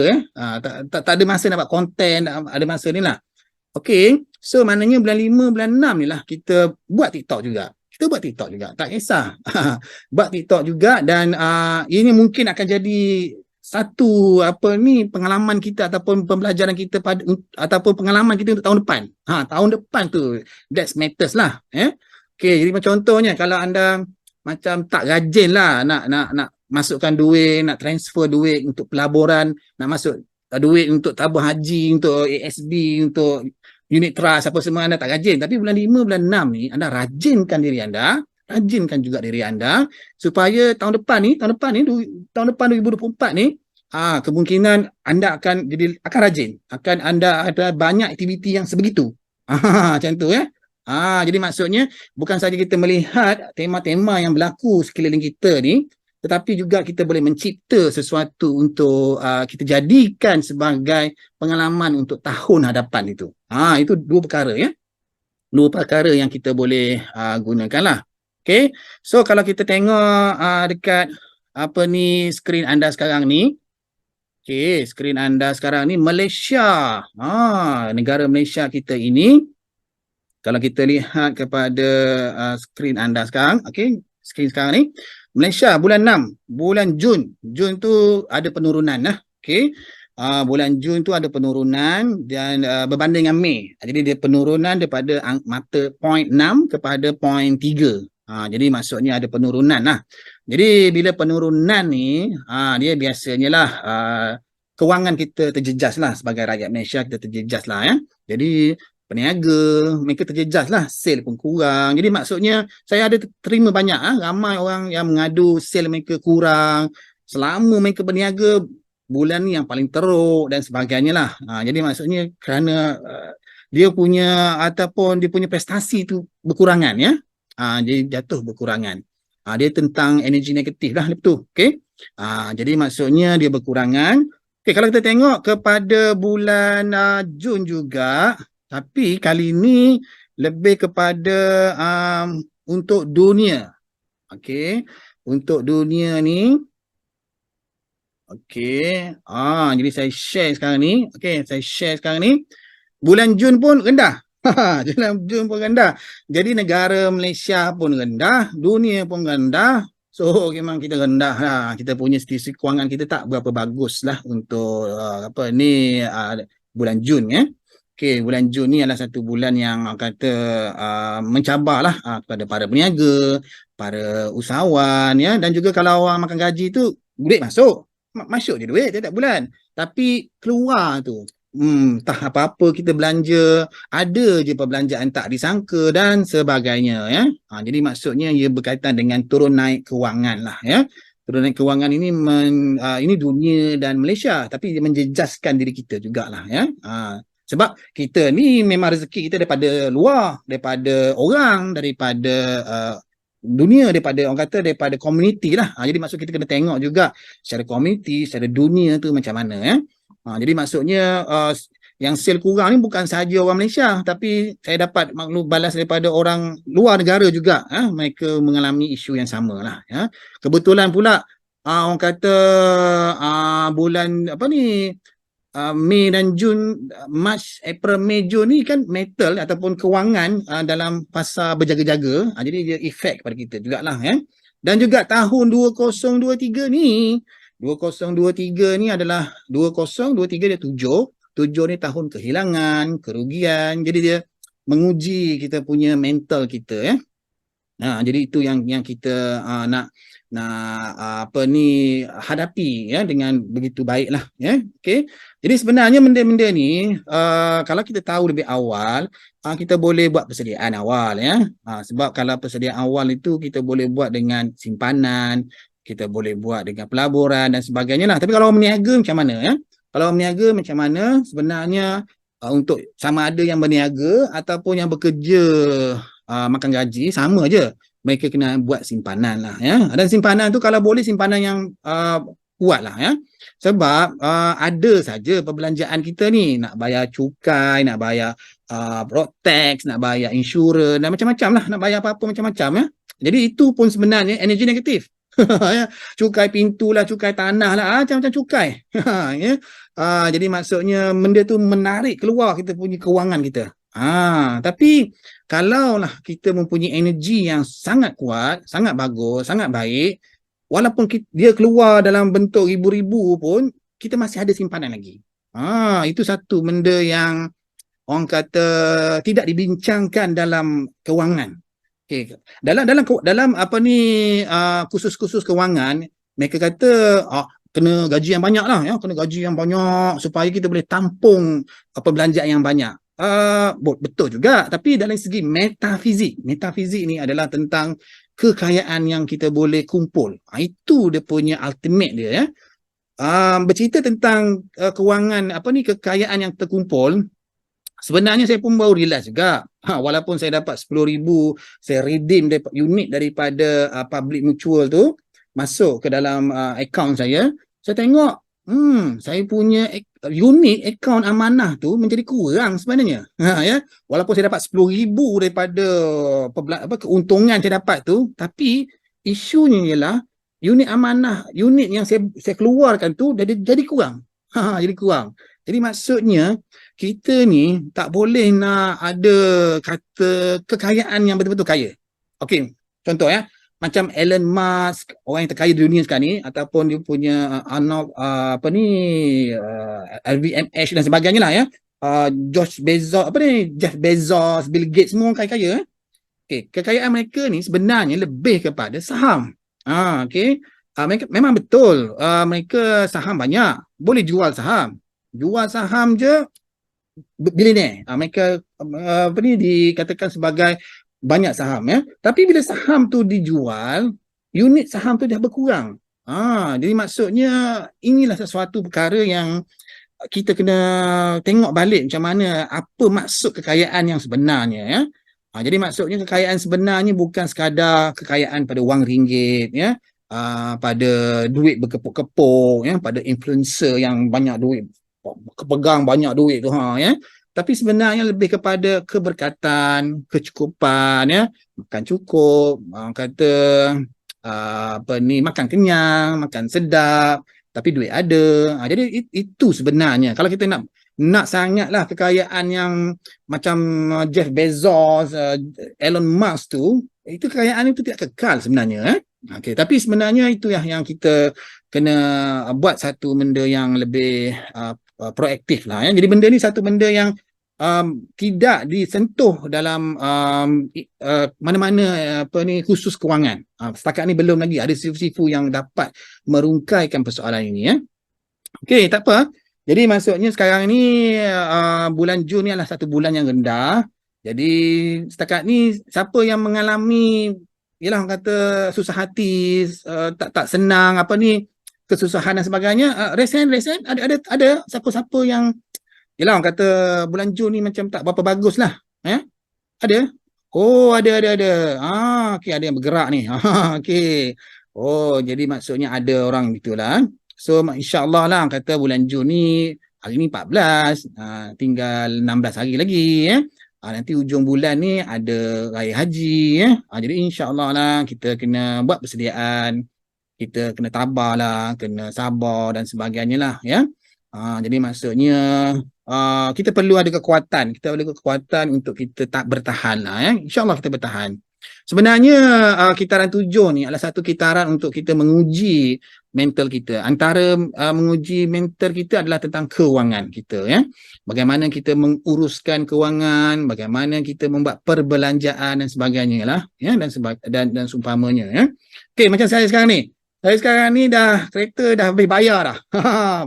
Speaker 1: tak ada masa nak buat konten, ada masa ni lah. Okay, so maknanya bulan 5, bulan 6 ni lah kita buat TikTok juga. Tak kisah. Buat TikTok juga, dan ini mungkin akan jadi satu apa ni, pengalaman kita ataupun pembelajaran kita ataupun pengalaman kita untuk tahun depan. Tahun depan tu that matters lah. Okay, jadi macam contohnya, kalau anda macam tak rajin lah nak masukkan duit, nak transfer duit untuk pelaburan, nak masuk duit untuk tabung haji, untuk ASB, untuk unit trust, apa semua anda tak rajin. Tapi bulan 5, bulan 6 ni anda rajinkan diri anda, rajinkan juga diri anda, supaya tahun depan 2024 ni, kemungkinan anda akan rajin, anda ada banyak aktiviti yang sebegitu. Macam tu jadi maksudnya bukan saja kita melihat tema-tema yang berlaku sekeliling kita ni, tetapi juga kita boleh mencipta sesuatu untuk kita jadikan sebagai pengalaman untuk tahun hadapan itu. Itu dua perkara yang kita boleh gunakan lah. Okay, so kalau kita tengok dekat apa ni, skrin anda sekarang ni. Okay, skrin anda sekarang ni Malaysia. Negara Malaysia kita ini, kalau kita lihat kepada skrin anda sekarang, okay, skrin sekarang ni, Malaysia bulan 6, bulan Jun tu ada penurunan lah. Okay, bulan Jun tu ada penurunan, dan berbanding dengan Mei. Jadi dia penurunan daripada mata 0.6 kepada 0.3. Jadi maksudnya ada penurunan lah. Jadi bila penurunan ni, dia biasanya lah kewangan kita terjejas lah, sebagai rakyat Malaysia kita terjejas lah. Jadi peniaga mereka terjejas lah, sale pun kurang. Jadi maksudnya saya ada terima banyak ramai orang yang mengadu sale mereka kurang, selama mereka berniaga bulan ni yang paling teruk dan sebagainya lah. Jadi maksudnya kerana dia punya ataupun dia punya prestasi tu berkurangan jadi jatuh berkurangan. Dia tentang energi negatif lah, betul. Okay, jadi maksudnya dia berkurangan. Okay, kalau kita tengok kepada bulan Jun juga, tapi kali ini lebih kepada untuk dunia. Okay, untuk dunia ni. Okay, jadi saya share sekarang ni. Okay, saya share sekarang ni. Bulan Jun pun rendah. Bulan Jun pun rendah. Jadi negara Malaysia pun rendah, dunia pun rendah. So memang kita rendah lah. Kita punya situasi kewangan kita tak berapa bagus lah untuk bulan Jun. Okay, bulan Jun ni adalah satu bulan yang kata mencabarlah kepada para peniaga, para usahawan dan juga kalau orang makan gaji tu, duit masuk je duit tiap bulan. Tapi keluar tu, entah apa-apa kita belanja, ada je perbelanjaan tak disangka dan sebagainya, ya. Jadi maksudnya ia berkaitan dengan turun naik kewangan lah, ya. Turun naik kewangan ini ini dunia dan Malaysia, tapi dia menjejaskan diri kita jugalah, ya. Sebab kita ni memang rezeki kita daripada luar, daripada orang, daripada dunia, daripada orang kata daripada komuniti lah. Jadi maksud kita kena tengok juga secara komuniti, secara dunia tu macam mana, ya. Jadi maksudnya yang sel kurang ni bukan sahaja orang Malaysia, tapi saya dapat maklum balas daripada orang luar negara juga. Mereka mengalami isu yang sama lah, ya. Kebetulan pula orang kata bulan apa ni, Mei dan Jun, Mac, April, Mei, Jun ni kan metal ataupun kewangan dalam fasa berjaga-jaga. Jadi dia efek kepada kita jugalah, ya. Dan juga tahun 2023 ni, 2023 ni adalah 2023 dia 7. 7 ni tahun kehilangan, kerugian. Jadi dia menguji kita punya mental kita, ya. Jadi itu yang kita nak apa ni hadapi, ya, dengan begitu baiklah, ya. Okey. Jadi sebenarnya benda-benda ni kalau kita tahu lebih awal, kita boleh buat persediaan awal, ya. Sebab kalau persediaan awal itu kita boleh buat dengan simpanan, kita boleh buat dengan pelaburan dan sebagainya lah. Tapi kalau berniaga macam mana, ya? Kalau berniaga macam mana sebenarnya untuk sama ada yang berniaga ataupun yang bekerja makan gaji, sama je. Mereka kena buat simpanan lah, ya. Dan simpanan tu kalau boleh simpanan yang kuat lah, ya. Sebab ada saja perbelanjaan kita ni, nak bayar cukai, nak bayar road tax, nak bayar insurans dan macam-macam lah, nak bayar apa-apa macam-macam, ya. Jadi itu pun sebenarnya energi negatif. Ya. Cukai pintu lah, cukai tanah lah, macam-macam cukai. Ya. Jadi maksudnya benda tu menarik keluar kita punya kewangan kita. Tapi kalaulah kita mempunyai energi yang sangat kuat, sangat bagus, sangat baik, walaupun dia keluar dalam bentuk ribu-ribu pun, kita masih ada simpanan lagi. Itu satu benda yang orang kata tidak dibincangkan dalam kewangan. Okay. Dalam apa ni khusus-khusus kewangan, mereka kata kena gaji yang banyak lah, ya, kena gaji yang banyak supaya kita boleh tampung perbelanjaan yang banyak. Betul juga, tapi dalam segi metafizik ni adalah tentang kekayaan yang kita boleh kumpul. Itu dia punya ultimate dia, ya. Bercerita tentang kewangan apa ni, kekayaan yang terkumpul. Sebenarnya saya pun baru realize juga, walaupun saya dapat 10,000, saya redeem unit daripada public mutual tu masuk ke dalam akaun saya tengok saya punya unit akaun amanah tu menjadi kurang sebenarnya. Ya, walaupun saya dapat 10,000 daripada keuntungan saya dapat tu, tapi isunya ialah unit amanah, unit yang saya keluarkan tu jadi kurang. Jadi kurang. Jadi maksudnya kita ni tak boleh nak ada kata kekayaan yang betul-betul kaya. Okey, contoh, ya. Macam Elon Musk, orang yang terkaya di dunia sekarang ni, ataupun dia punya LVMH dan sebagainya lah, ya. Jeff Bezos, Bill Gates, semua orang kaya-kaya. Okey, kekayaan mereka ni sebenarnya lebih kepada saham. Okey. Mereka memang betul, mereka saham banyak, boleh jual saham je bilioner. Mereka dikatakan sebagai banyak saham, ya. Tapi bila saham tu dijual, unit saham tu dah berkurang. Jadi maksudnya inilah sesuatu perkara yang kita kena tengok balik macam mana, apa maksud kekayaan yang sebenarnya, ya. Jadi maksudnya kekayaan sebenarnya bukan sekadar kekayaan pada wang ringgit, ya. Pada duit berkepuk-kepuk, ya, pada influencer yang banyak duit, kepegang banyak duit tu, ya. Tapi sebenarnya lebih kepada keberkatan, kecukupan, ya. Makan cukup, kata makan kenyang, makan sedap, tapi duit ada. Jadi itu sebenarnya. Kalau kita nak sangatlah kekayaan yang macam Jeff Bezos, Elon Musk tu, itu kekayaan itu tidak kekal sebenarnya, Okay, tapi sebenarnya itu yang kita kena buat satu benda yang lebih proaktif lah, ya. Jadi benda ni satu benda yang tidak disentuh dalam mana-mana khusus kewangan. Setakat ni belum lagi ada sifu-sifu yang dapat merungkaikan persoalan ini, ya. Okey, tak apa. Jadi maksudnya sekarang ni bulan Jun ni adalah satu bulan yang rendah. Jadi setakat ni siapa yang mengalami yalah orang kata susah hati, tak senang apa ni, kesusahan dan sebagainya, resen ada siapa-siapa yang yalah orang kata bulan Jun ni macam tak berapa bagus lah. Ada? Oh, ada. Okey, ada yang bergerak ni. Okey. Oh, jadi maksudnya ada orang gitulah. So, insya-Allah lah kata bulan Jun ni, hari ni 14, tinggal 16 hari lagi nanti ujung bulan ni ada raya haji jadi insya-Allah lah kita kena buat persediaan, kita kena tabah lah, kena sabar dan sebagainya lah jadi maksudnya kita perlu ada kekuatan, untuk kita tak bertahan lah InsyaAllah kita bertahan. Sebenarnya kitaran 7 ni adalah satu kitaran untuk kita menguji mental kita. Antara menguji mental kita adalah tentang kewangan kita Bagaimana kita menguruskan kewangan, bagaimana kita membuat perbelanjaan dan sebagainya lah dan seumpamanya Okey, macam saya sekarang ni. Saya sekarang ni dah kereta dah habis bayar dah.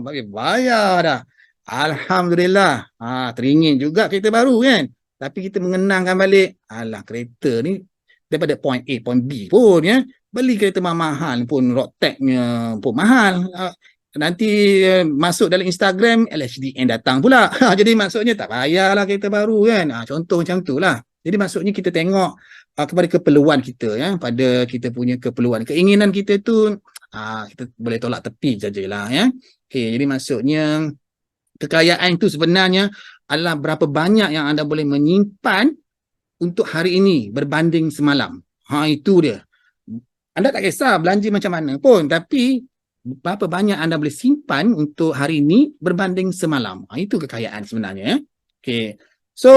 Speaker 1: Habis bayar dah. Alhamdulillah. Teringin juga kereta baru kan. Tapi kita mengenangkan balik, alah kereta ni daripada point A, point B pun beli kereta mahal pun road tag-nya pun mahal. Nanti masuk dalam Instagram, LHDN datang pula. Jadi maksudnya tak payahlah kereta baru kan. Contoh macam tu lah. Jadi maksudnya kita tengok kepada keperluan kita pada kita punya keperluan. Keinginan kita tu kita boleh tolak tepi sajalah Okey, jadi maksudnya kekayaan itu sebenarnya adalah berapa banyak yang anda boleh menyimpan untuk hari ini berbanding semalam. Itu dia. Anda tak kisah belanja macam mana pun, tapi berapa banyak anda boleh simpan untuk hari ini berbanding semalam. Itu kekayaan sebenarnya Okey. So,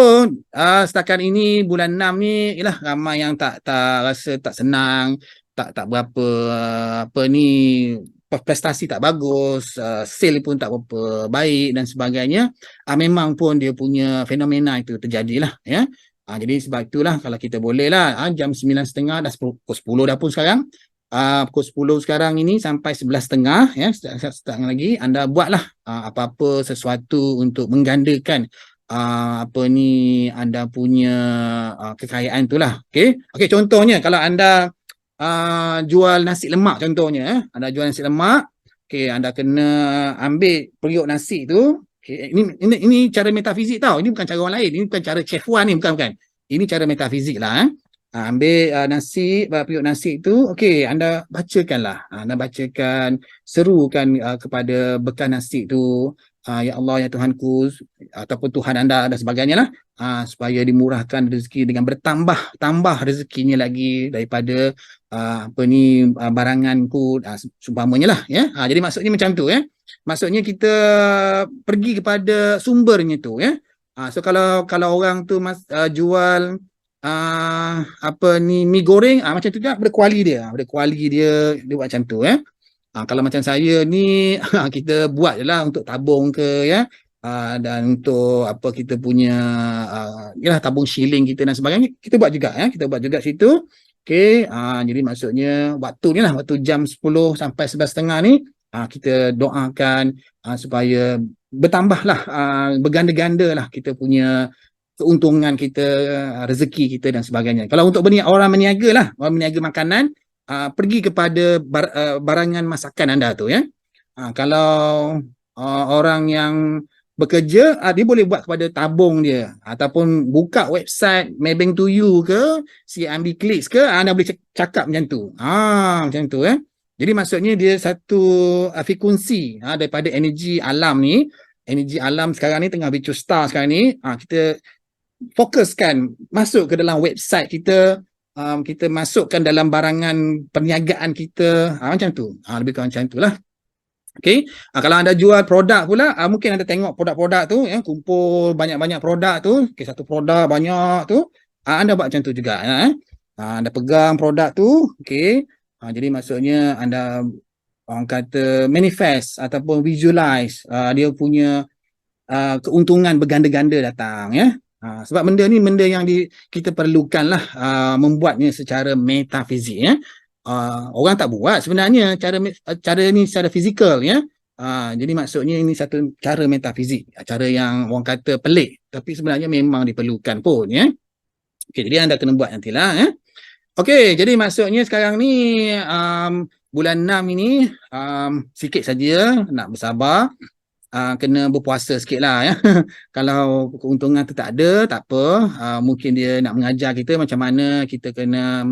Speaker 1: setakat ini bulan 6 ni ialah ramai yang tak rasa tak senang, tak berapa apa ni prestasi tak bagus, sale pun tak berapa baik dan sebagainya. Memang pun dia punya fenomena itu terjadilah jadi sebab itulah kalau kita boleh lah jam 9.30 dah pukul 10 dah pun sekarang. Pukul 10 sekarang ini sampai 11.30 setengah lagi anda buatlah apa-apa sesuatu untuk menggandakan apa ni anda punya kekayaan itulah. Okey, contohnya kalau anda jual nasi lemak contohnya anda jual nasi lemak, anda kena ambil periuk nasi tu. Ini cara metafizik tau, ini bukan cara orang lain, ini bukan cara chef Wan ni, bukan. Ini cara metafizik lah ambil nasi, periuk nasi tu, anda bacakanlah, anda bacakan, serukan kepada bekas nasi tu, ya Allah ya Tuhanku ataupun Tuhan anda dan sebagainya lah supaya dimurahkan rezeki dengan tambah rezekinya lagi daripada apa ni baranganku seumpamanya lah jadi maksudnya macam tu maksudnya kita pergi kepada sumbernya tu so kalau orang tu jual apa ni mi goreng macam tu juga berkuali dia buat macam tu kalau macam saya ni kita buat je lah untuk tabung ke dan untuk apa kita punya yalah tabung shilling kita dan sebagainya kita buat juga situ jadi maksudnya waktu ni lah waktu jam 10 sampai 11.30 ni kita doakan supaya bertambahlah berganda-ganda lah kita punya keuntungan kita, rezeki kita dan sebagainya. Kalau untuk orang berniaga makanan, pergi kepada barangan masakan anda tu kalau orang yang bekerja, dia boleh buat kepada tabung dia ataupun buka website Maybank to You ke, CIMB Clicks ke, anda boleh cakap macam tu. Macam tu Jadi maksudnya dia satu frekuensi daripada energi alam ni. Energi alam sekarang ni tengah bicu star sekarang ni. Kita fokuskan masuk ke dalam website kita, kita masukkan dalam barangan perniagaan kita macam tu, lebih kurang macam tu lah. Kalau anda jual produk pula, mungkin anda tengok produk-produk tu kumpul banyak-banyak produk tu, satu produk banyak tu, anda buat macam tu juga anda pegang produk tu, jadi maksudnya anda orang kata manifest ataupun visualize dia punya keuntungan berganda-ganda datang sebab benda ni benda yang kita perlukan lah membuatnya secara metafizik orang tak buat sebenarnya cara ni secara fizikal Jadi maksudnya ini satu cara metafizik, cara yang orang kata pelik, tapi sebenarnya memang diperlukan pun, ya. Okey, jadi anda kena buat nantilah, ya. Okey, jadi maksudnya sekarang ni bulan 6 ini sikit saja nak bersabar, kena berpuasa sikit lah, ya. Kalau keuntungan tu tak ada, tak apa. Mungkin dia nak mengajar kita macam mana kita kena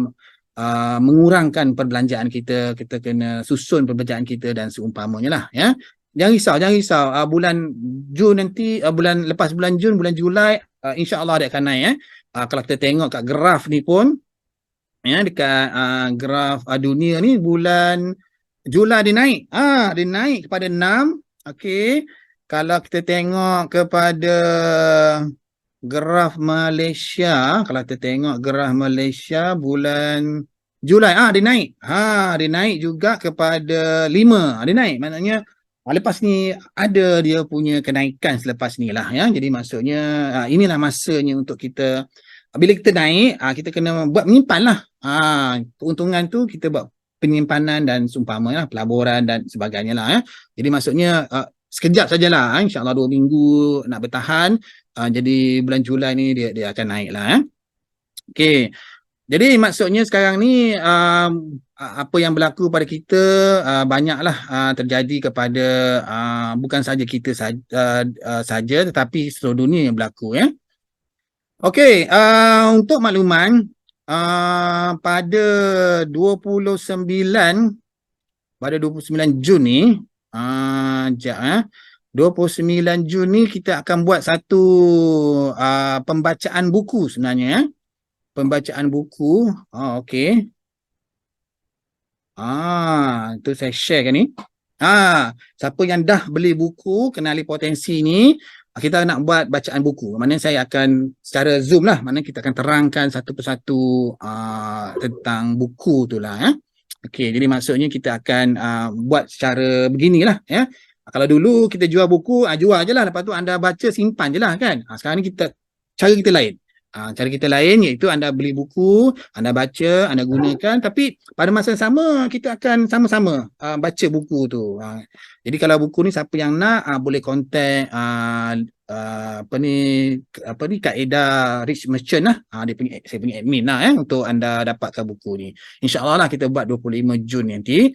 Speaker 1: mengurangkan perbelanjaan kita, kita kena susun perbelanjaan kita dan seumpamanya lah, ya. Jangan risau, jangan risau. Bulan Jun nanti, lepas bulan Jun, bulan Julai, insya-Allah dia akan naik, ya. Kalau kita tengok kat graf ni pun, ya, dekat graf dunia ni bulan Julai dia naik. Dia naik kepada 6. Okey. Kalau kita tengok kepada graf Malaysia, kalau kita tengok graf Malaysia bulan Julai, dia naik. Dia naik juga kepada 5. Dia naik. Maknanya lepas ni ada dia punya kenaikan selepas ni lah, ya. Jadi maksudnya inilah masanya untuk kita, bila kita naik, kita kena buat menyimpan lah. Keuntungan tu kita buat penyimpanan dan seumpamanya, pelaburan dan sebagainya lah, ya. Jadi maksudnya sekejap sajalah, insya-Allah 2 minggu nak bertahan. Jadi bulan Julai ni dia akan naik lah, ya. Okey. Jadi maksudnya sekarang ni apa yang berlaku pada kita banyaklah terjadi kepada bukan saja kita saja tetapi seluruh dunia yang berlaku, ya. Okey, untuk makluman, pada 29 Jun ni, 29 Jun ni kita akan buat satu pembacaan buku sebenarnya, ya. Pembacaan buku. Okey. Itu saya share kan ni. Siapa yang dah beli buku Kenali Potensi ni, kita nak buat bacaan buku. Maknanya saya akan secara Zoom lah, maknanya kita akan terangkan satu persatu tentang buku tu lah, ya. Okey, jadi maksudnya kita akan buat secara beginilah, ya. Kalau dulu kita jual buku, jual je lah, lepas tu anda baca, simpan je lah, kan. Sekarang ni cara kita lain. Cara kita lain iaitu anda beli buku, anda baca, anda gunakan, tapi pada masa yang sama kita akan sama-sama baca buku tu. Jadi kalau buku ni siapa yang nak boleh contact Kaedah Rich Merchant lah. Saya punya admin lah, untuk anda dapatkan buku ni. InsyaAllah lah kita buat 25 Jun nanti.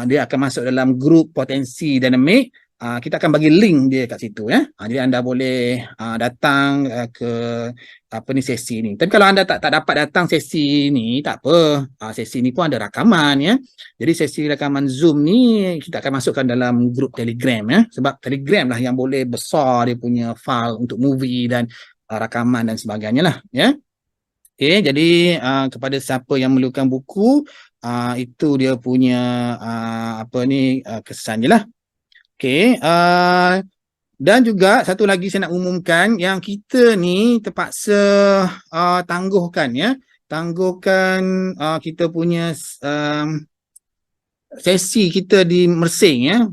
Speaker 1: Dia akan masuk dalam grup Potensi Dinamik. Kita akan bagi link dia kat situ, ya. Jadi anda boleh datang ke sesi ni. Tapi kalau anda tak dapat datang sesi ni, tak apa. Sesi ni pun ada rakaman, ya. Jadi sesi rakaman Zoom ni kita akan masukkan dalam grup Telegram, ya. Sebab Telegram lah yang boleh besar dia punya file untuk movie dan rakaman dan sebagainya lah, ya. Okey, jadi kepada siapa yang memerlukan buku, itu dia punya kesan je lah. Okey, dan juga satu lagi saya nak umumkan, yang kita ni terpaksa tangguhkan, ya. Tangguhkan kita punya sesi kita di Mersing, ya.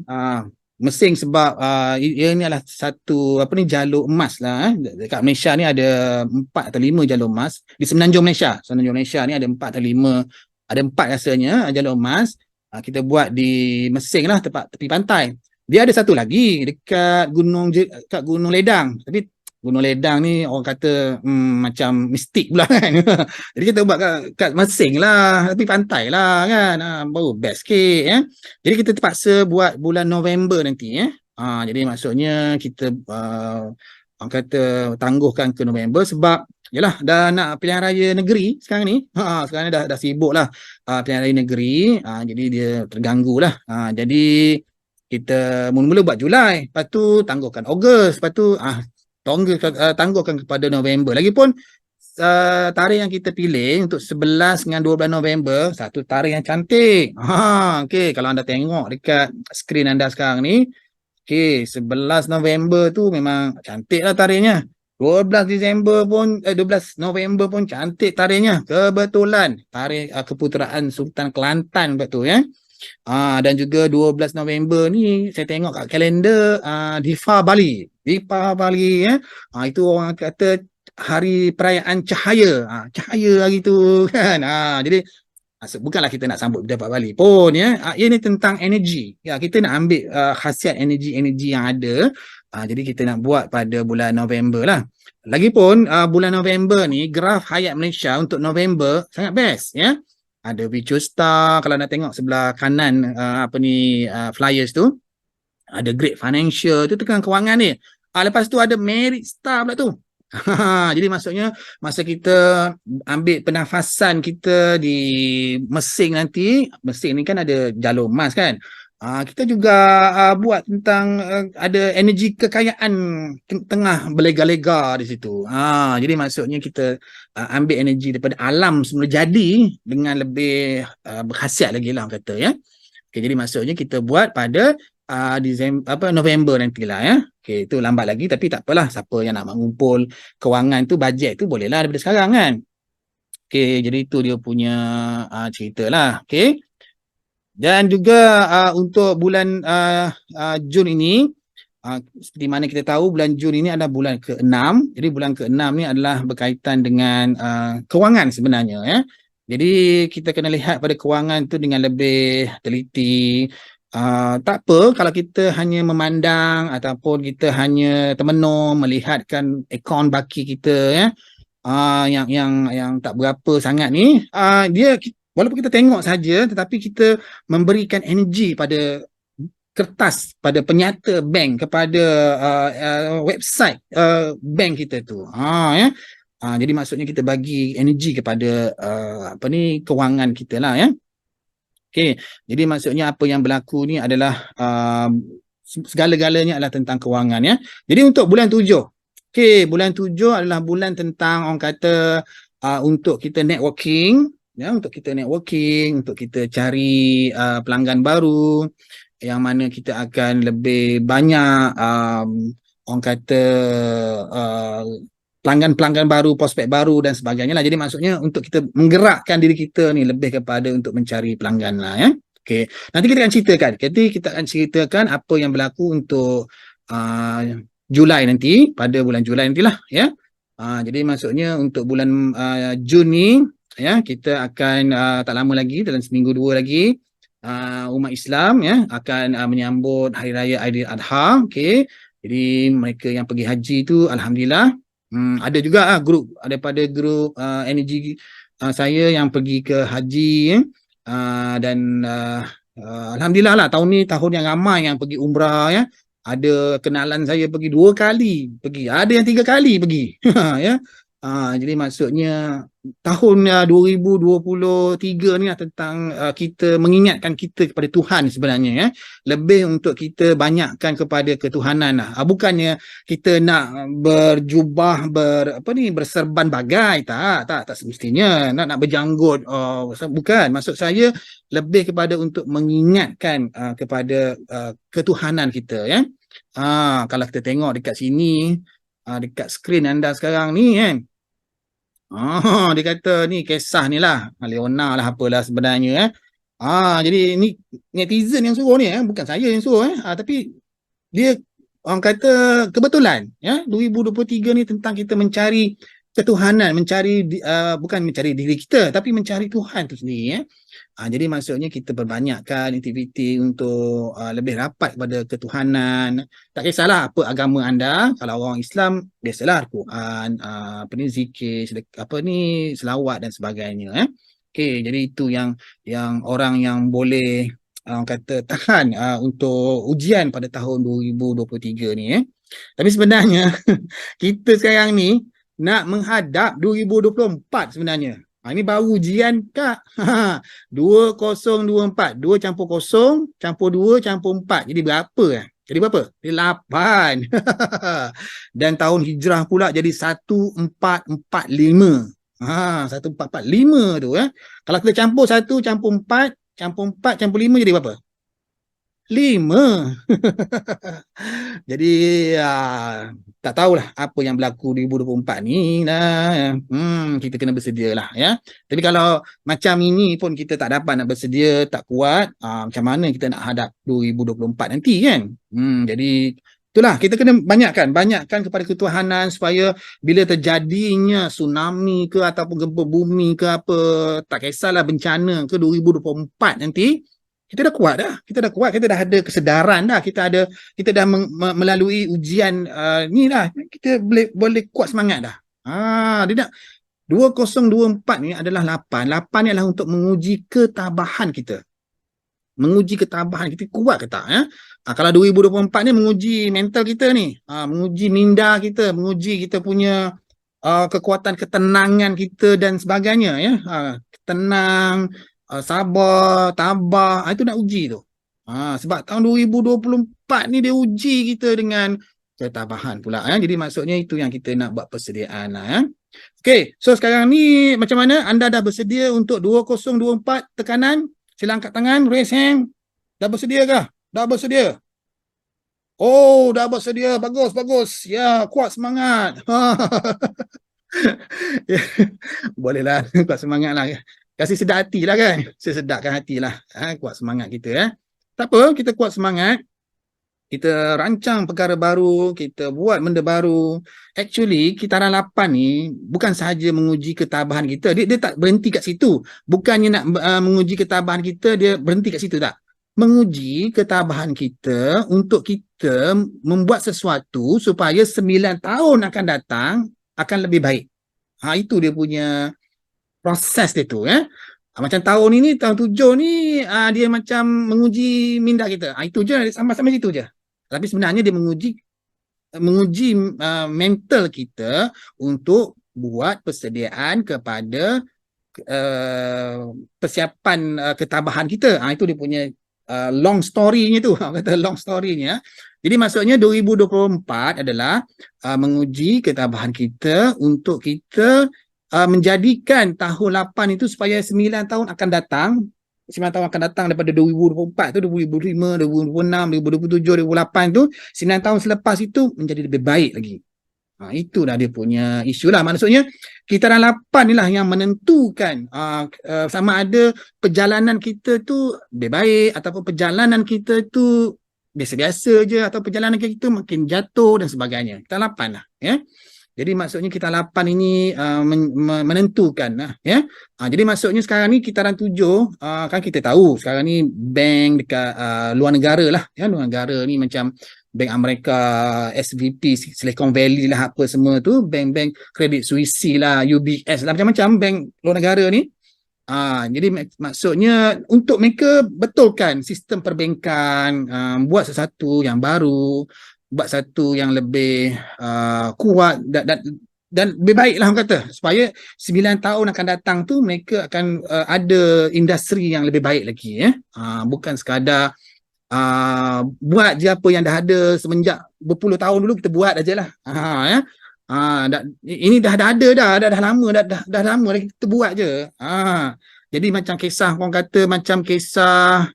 Speaker 1: Mersing sebab ia ni adalah satu jalur emas lah. Dekat Malaysia ni ada 4 atau 5 jalur emas. Di Semenanjung Malaysia. Semenanjung Malaysia ni ada 4 atau 5, ada 4 rasanya jalur emas. Kita buat di Mersing lah, tempat tepi pantai. Dia ada satu lagi dekat Gunung Ledang. Tapi Gunung Ledang ni orang kata macam mistik pula, kan. Jadi kita buat kat Mersing lah, tepi pantai lah, kan. Baru best sikit, ya. Jadi kita terpaksa buat bulan November nanti, ya. Jadi maksudnya kita orang kata tangguhkan ke November sebab yalah dah nak pilihan raya negeri sekarang ni. Sekarang ni dah sibuk lah pilihan raya negeri. Jadi dia terganggu lah. Jadi kita mula-mula buat Julai, lepas tu tangguhkan Ogos, lepas tu tangguhkan kepada November. Lagipun tarikh yang kita pilih untuk 11 dengan 12 November, satu tarikh yang cantik. Okey, kalau anda tengok dekat skrin anda sekarang ni, okey, 11 November tu memang cantik lah tarikhnya. 12 November pun cantik tarikhnya. Kebetulan tarikh keputeraan Sultan Kelantan betul, ya. Dan juga 12 November ni saya tengok kat kalender Dipa Bali, ya. Itu orang kata hari perayaan cahaya. Cahaya hari tu, kan. Jadi Bukanlah kita nak sambut dapat Bali pun ya. Ini tentang energi. Ya, kita nak ambil khasiat energi-energi yang ada. Jadi kita nak buat pada bulan November lah. Lagipun bulan November ni graf hayat Malaysia untuk November sangat best ya. Ada Virtual Star, kalau nak tengok sebelah kanan flyers tu. Ada Great Financial, tu tekan kewangan ni. Lepas tu ada Merit Star pula tu. Jadi maksudnya masa kita ambil pernafasan kita di mesin nanti, mesin ni kan ada jalur emas kan. Kita juga buat tentang ada energi kekayaan tengah berlega-lega di situ. Jadi maksudnya kita ambil energi daripada alam semula jadi dengan lebih berkhasiat lagi lah kata ya. Okay, jadi maksudnya kita buat pada November nantilah ya. Okey, itu lambat lagi tapi tak apalah. Siapa yang nak mengumpul kewangan tu, bajet tu bolehlah daripada sekarang kan. Okey, jadi itu dia punya cerita lah. Okey. Dan juga untuk bulan Jun ini, seperti mana kita tahu bulan Jun ini adalah bulan ke-6. Jadi bulan ke-6 ni adalah berkaitan dengan kewangan sebenarnya ya. Jadi kita kena lihat pada kewangan tu dengan lebih teliti. Tak apa kalau kita hanya memandang ataupun kita hanya termenung melihatkan akaun baki kita ya, yang tak berapa sangat ni, dia walaupun kita tengok saja tetapi kita memberikan energi pada kertas, pada penyata bank, kepada website bank kita tu ya. Jadi maksudnya kita bagi energi kepada kewangan kita lah ya. Okey, jadi maksudnya apa yang berlaku ni adalah segala-galanya adalah tentang kewangan ya. Jadi untuk bulan 7. Okey, bulan 7 adalah bulan tentang orang kata untuk kita networking ya, untuk kita networking, untuk kita cari pelanggan baru yang mana kita akan lebih banyak orang kata pelanggan-pelanggan baru, prospek baru dan sebagainya lah. Jadi maksudnya untuk kita menggerakkan diri kita ni lebih kepada untuk mencari pelanggan lah ya. Okey, nanti kita akan ceritakan. Kita akan ceritakan apa yang berlaku untuk Julai nanti, pada bulan Julai nantilah ya. Jadi maksudnya untuk bulan Jun ni ya, kita akan tak lama lagi, dalam seminggu dua lagi, umat Islam ya akan menyambut Hari Raya Aidiladha. Okey. Jadi mereka yang pergi haji tu alhamdulillah. Ada juga grup daripada grup energi saya yang pergi ke haji dan alhamdulillah lah tahun ni tahun yang ramai yang pergi umrah ya. Ada kenalan saya pergi 2 kali pergi, ada yang 3 kali pergi ya. Jadi maksudnya tahun 2023 ni tentang kita mengingatkan kita kepada Tuhan sebenarnya ya. Lebih untuk kita banyakkan kepada ketuhanan lah. Bukannya kita nak berjubah berserban bagai, tak semestinya nak berjanggut, bukan. Maksud saya lebih kepada untuk mengingatkan kepada ketuhanan kita ya. Kalau kita tengok dekat sini, dekat skrin anda sekarang ni kan, dia kata ni kisah ni lah Leona lah apalah sebenarnya jadi ni netizen yang suruh ni bukan saya yang suruh tapi dia orang kata kebetulan ya. 2023 ni tentang kita mencari ketuhanan, mencari bukan mencari diri kita tapi mencari Tuhan tu sendiri ya. Jadi maksudnya kita perbanyakkan aktiviti untuk lebih rapat kepada ketuhanan. Tak kisahlah apa agama anda. Kalau orang Islam biasalah Al-Quran, zikir, selawat dan sebagainya Okey, jadi itu yang orang yang boleh orang kata tahan untuk ujian pada tahun 2023 ni Tapi sebenarnya kita sekarang ni nak menghadap 2024 sebenarnya. Ini baru ujian Kak. 2024. 2 campur 0, campur 2, campur 4. Jadi berapa Jadi berapa? Jadi 8. Dan tahun hijrah pula jadi 1445. 1445 tu Kalau kita campur 1, campur 4, campur 4, campur 5 jadi berapa? 5. Jadi tak tahulah apa yang berlaku 2024 ni lah. Kita kena bersedia lah ya. Tapi kalau macam ini pun kita tak dapat nak bersedia, tak kuat, macam mana kita nak hadap 2024 nanti kan. Jadi Itulah, kita kena banyakkan kepada ketuhanan supaya bila terjadinya tsunami ke ataupun gempa bumi ke apa, tak kisahlah bencana ke 2024 nanti, kita dah kuat dah. Kita dah ada kesedaran dah. Kita dah melalui ujian ni dah. Kita boleh kuat semangat dah. Dia nak 2024 ni adalah 8. 8 ni adalah untuk menguji ketabahan kita. Menguji ketabahan kita kuat ke tak, ya? Kalau 2024 ni menguji mental kita ni, menguji minda kita, menguji kita punya kekuatan ketenangan kita dan sebagainya, ya. Tenang, sabar, tabah, itu nak uji tu. Sebab tahun 2024 ni dia uji kita dengan ketabahan pula, ya. Jadi maksudnya itu yang kita nak buat persediaan lah, ya. Okay, so sekarang ni macam mana? Anda dah bersedia untuk 2024 tekanan? Sila angkat tangan, raise hand. Dah bersedia kah? Dah bersedia? Oh, dah bersedia. Bagus. Ya, kuat semangat. Ya, bolehlah, kuat semangat lah. Kasih sedap hati lah kan. Sedapkan hati lah. Kuat semangat kita. Tak apa, kita kuat semangat. Kita rancang perkara baru, kita buat benda baru. Actually, kitaran 8 ni bukan sahaja menguji ketabahan kita. Dia tak berhenti kat situ. Bukannya nak menguji ketabahan kita, dia berhenti kat situ tak. Menguji ketabahan kita untuk kita membuat sesuatu supaya 9 tahun akan datang akan lebih baik. Itu dia punya proses dia tu. Macam tahun ini, tahun 7 ni, dia macam menguji minda kita. Itu je, sampai-sampai situ je. Tapi sebenarnya dia menguji mental kita untuk buat persediaan kepada persiapan ketabahan kita. Itu dia punya long story-nya tu. Kata long story-nya. Jadi maksudnya 2024 adalah menguji ketabahan kita untuk kita menjadikan tahun 8 itu supaya 9 tahun akan datang. 9 tahun akan datang daripada 2024 tu, 2005, 2006, 2027, 2008 tu, 9 tahun selepas itu menjadi lebih baik lagi. Itulah dia punya isu lah. Maksudnya kitaran 8 ni lah yang menentukan sama ada perjalanan kita tu lebih baik ataupun perjalanan kita tu biasa-biasa je atau perjalanan kita makin jatuh dan sebagainya. Kitaran 8 lah, ya. Jadi maksudnya kitaran 8 ini menentukan lah, ya. Jadi maksudnya sekarang ni kitaran 7 kan kita tahu sekarang ni bank dekat luar negara lah, ya, luar negara ni macam Bank Amerika, SVP, Silicon Valley lah, apa semua tu, bank-bank Credit Suisse lah, UBS lah, macam-macam bank luar negara ni. Jadi maksudnya untuk mereka betulkan sistem perbankan, buat sesuatu yang baru, buat satu yang lebih kuat dan lebih baik lah orang kata, supaya 9 tahun akan datang tu mereka akan ada industri yang lebih baik lagi, ya. Bukan sekadar buat je apa yang dah ada semenjak berpuluh tahun dulu kita buat aja lah, ya. Ini dah ada dah lama dah lama dah kita buat je. Jadi macam kisah orang kata macam kisah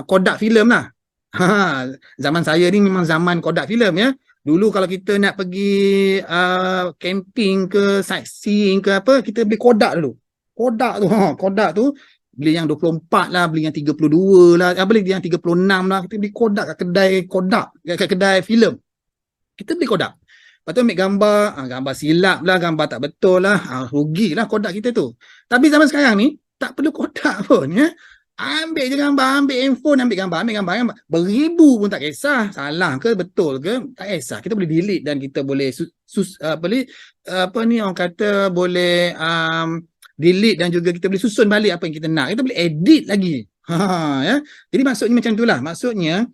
Speaker 1: Kodak filem lah. Zaman saya ni memang zaman Kodak filem, ya. Dulu kalau kita nak pergi camping ke sightseeing ke apa, kita beli Kodak dulu. Kodak tu beli yang 24 lah, beli yang 32 lah, beli yang 36 lah. Kita beli Kodak kat kedai Kodak, kat kedai filem. Kita beli Kodak. Lepas tu ambil gambar, gambar silap lah, gambar tak betul lah, rugilah Kodak kita tu. Tapi zaman sekarang ni tak perlu Kodak pun, ya. Ambil je gambar, ambil handphone, ambil gambar. Beribu pun tak kisah. Salah ke, betul ke, tak kisah. Kita boleh delete dan kita boleh orang kata boleh delete dan juga kita boleh susun balik apa yang kita nak. Kita boleh edit lagi. Ya. Jadi maksudnya macam itulah. Maksudnya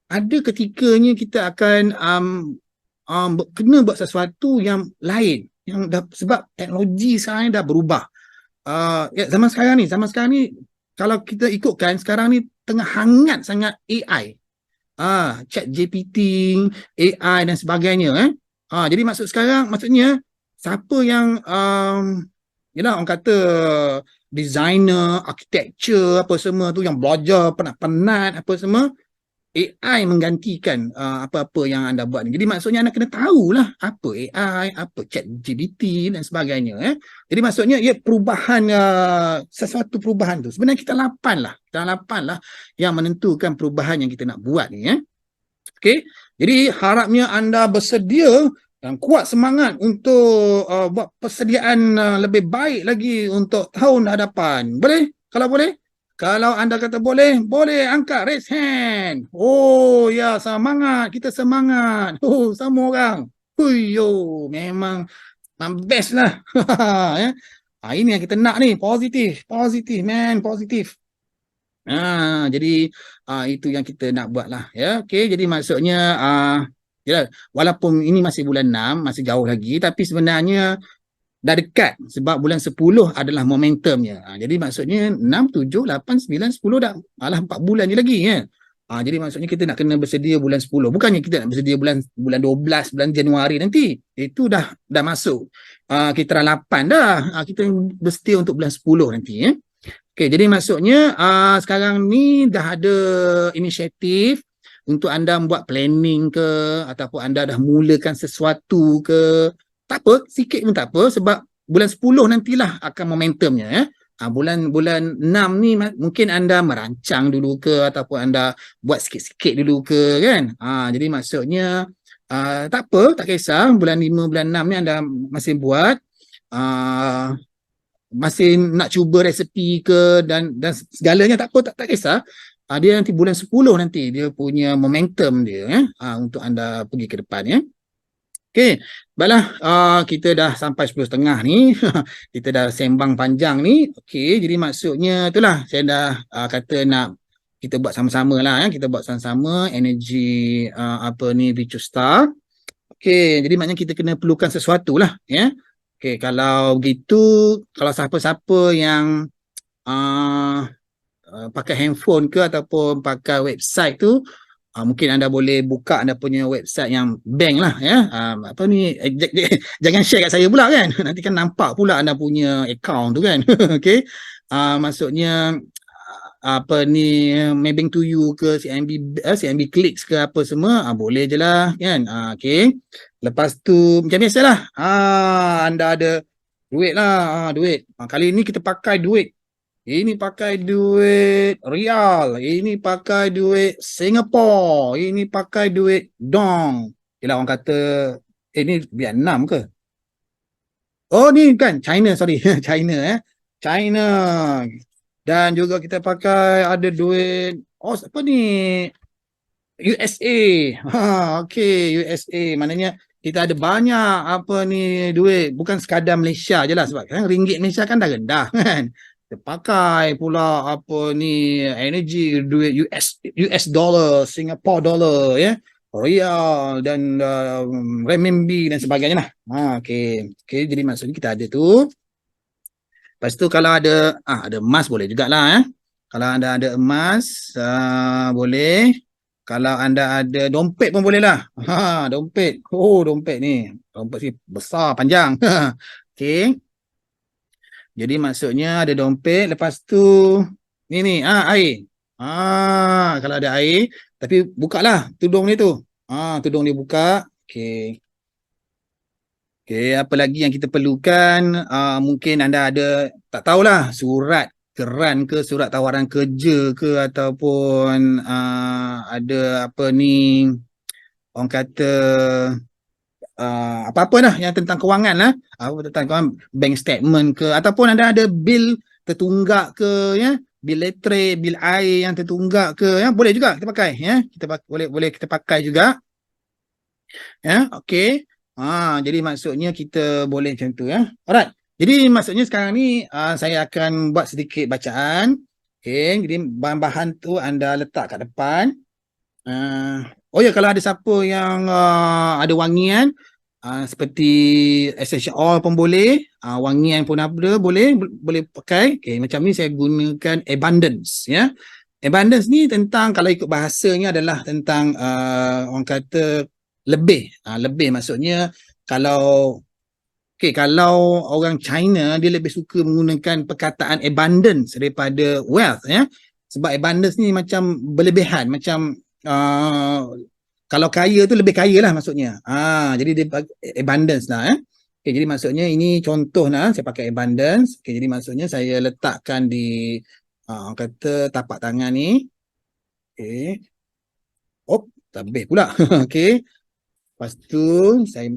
Speaker 1: ada ketikanya kita akan kena buat sesuatu yang lain. Sebab teknologi sekarang ni dah berubah. Zaman sekarang ni kalau kita ikutkan sekarang ni tengah hangat sangat AI. ChatGPT, AI dan sebagainya. Jadi maksudnya siapa yang orang kata designer, architecture apa semua tu yang belajar penat-penat apa semua, AI menggantikan apa-apa yang anda buat ni. Jadi maksudnya anda kena tahulah apa AI, apa ChatGPT dan sebagainya. Jadi maksudnya perubahan, sesuatu perubahan tu. Sebenarnya kita 8 lah yang menentukan perubahan yang kita nak buat ni. Okay. Jadi harapnya anda bersedia dan kuat semangat untuk buat persediaan lebih baik lagi untuk tahun hadapan. Boleh? Kalau boleh? Kalau anda kata boleh, boleh angkat raise hand. Oh ya, semangat. Kita semangat. Oh, sama orang. Huyo, memang best lah. Ya. Ini yang kita nak ni. Positif. Positif, man. Positif. Jadi itu yang kita nak buat lah. Ya. Okay, jadi maksudnya yalah, walaupun ini masih bulan 6, masih jauh lagi, tapi sebenarnya dah dekat sebab bulan 10 adalah momentumnya. Jadi maksudnya 6, 7, 8, 9, 10 dah. Alah 4 bulan je lagi kan. Jadi maksudnya kita nak kena bersedia bulan 10. Bukannya kita nak bersedia bulan 12, bulan Januari nanti. Itu dah masuk. Kita dah 8 dah. Kita bersedia untuk bulan 10 nanti ya. Okay, jadi maksudnya sekarang ni dah ada inisiatif untuk anda buat planning ke ataupun anda dah mulakan sesuatu ke. Tak apa, sikit pun tak apa sebab bulan 10 nantilah akan momentumnya ya. Bulan 6 ni mungkin anda merancang dulu ke ataupun anda buat sikit-sikit dulu ke kan. Jadi maksudnya tak apa, tak kisah bulan 5, bulan 6 ni anda masih buat masih nak cuba resepi ke dan segalanya tak apa, tak kisah. Dia nanti bulan 10 nanti dia punya momentum dia untuk anda pergi ke depan ya. Okey, baiklah kita dah sampai 10.30 ni. Kita dah sembang panjang ni. Okey, jadi maksudnya itulah saya dah kata nak kita buat sama-sama lah ya. Kita buat sama-sama energy apa ni Virtue Star. Okey, jadi maknanya kita kena perlukan sesuatu lah ya. Okey, kalau begitu, kalau siapa-siapa yang pakai handphone ke ataupun pakai website tu, mungkin anda boleh buka anda punya website yang bank lah ya. Apa ni, jangan share kat saya pula kan. Nanti kan nampak pula anda punya account tu kan. Okey. Maksudnya apa ni Maybank to you ke CIMB Clicks ke apa semua boleh je lah kan. Okey. Lepas tu macam biasalah anda ada duit lah duit. Kali ni kita pakai duit. Ini pakai duit Rial, ini pakai duit Singapore, ini pakai duit Dong. Yelah orang kata ni Vietnam ke? Oh ni kan China, sorry. China China. Dan juga kita pakai ada duit apa ni USA. Okey, USA. Maknanya kita ada banyak apa ni duit, bukan sekadar Malaysia je lah sebab kan ringgit Malaysia kan dah rendah kan. Kita pakai pula apa ni energy duit US dollar, Singapore dollar ya. Rial dan renminbi dan sebagainya lah. Okey. Okey, jadi maksudnya kita ada tu. Lepas tu kalau ada emas boleh jugalah. Kalau anda ada emas boleh. Kalau anda ada dompet pun boleh lah. Dompet. Oh, dompet ni. Dompet ni besar, panjang. Okey. Jadi maksudnya ada dompet. Lepas tu ni air. Kalau ada air. Tapi bukalah tudung ni tu. Tudung dia buka. Okey. Okay, apa lagi yang kita perlukan? Mungkin anda ada, tak tahulah, surat keran ke, surat tawaran kerja ke, ataupun ada apa ni, orang kata apa-apa lah yang tentang kewangan lah. Tentang kewangan, bank statement ke, ataupun anda ada bil tertunggak ke, ya, bil listrik, bil air yang tertunggak ke, ya, boleh juga kita pakai, ya, boleh kita pakai juga, ya, okey. Jadi maksudnya kita boleh macam tu ya. Alright. Jadi maksudnya sekarang ni saya akan buat sedikit bacaan. Okay. Jadi bahan-bahan tu anda letak kat depan. Oh ya, kalau ada siapa yang ada wangian seperti essential oil pun boleh. Wangian pun ada boleh pakai. Okay. Macam ni saya gunakan Abundance ya. Abundance ni tentang, kalau ikut bahasanya adalah tentang orang kata lebih maksudnya kalau orang China dia lebih suka menggunakan perkataan abundance daripada wealth ya, sebab abundance ni macam berlebihan, macam kalau kaya tu lebih kaya lah maksudnya. Jadi dia abundance lah jadi maksudnya ini contoh lah saya pakai abundance. Jadi maksudnya saya letakkan di orang kata tapak tangan ni. Lebih pula. Okey. Lepas tu saya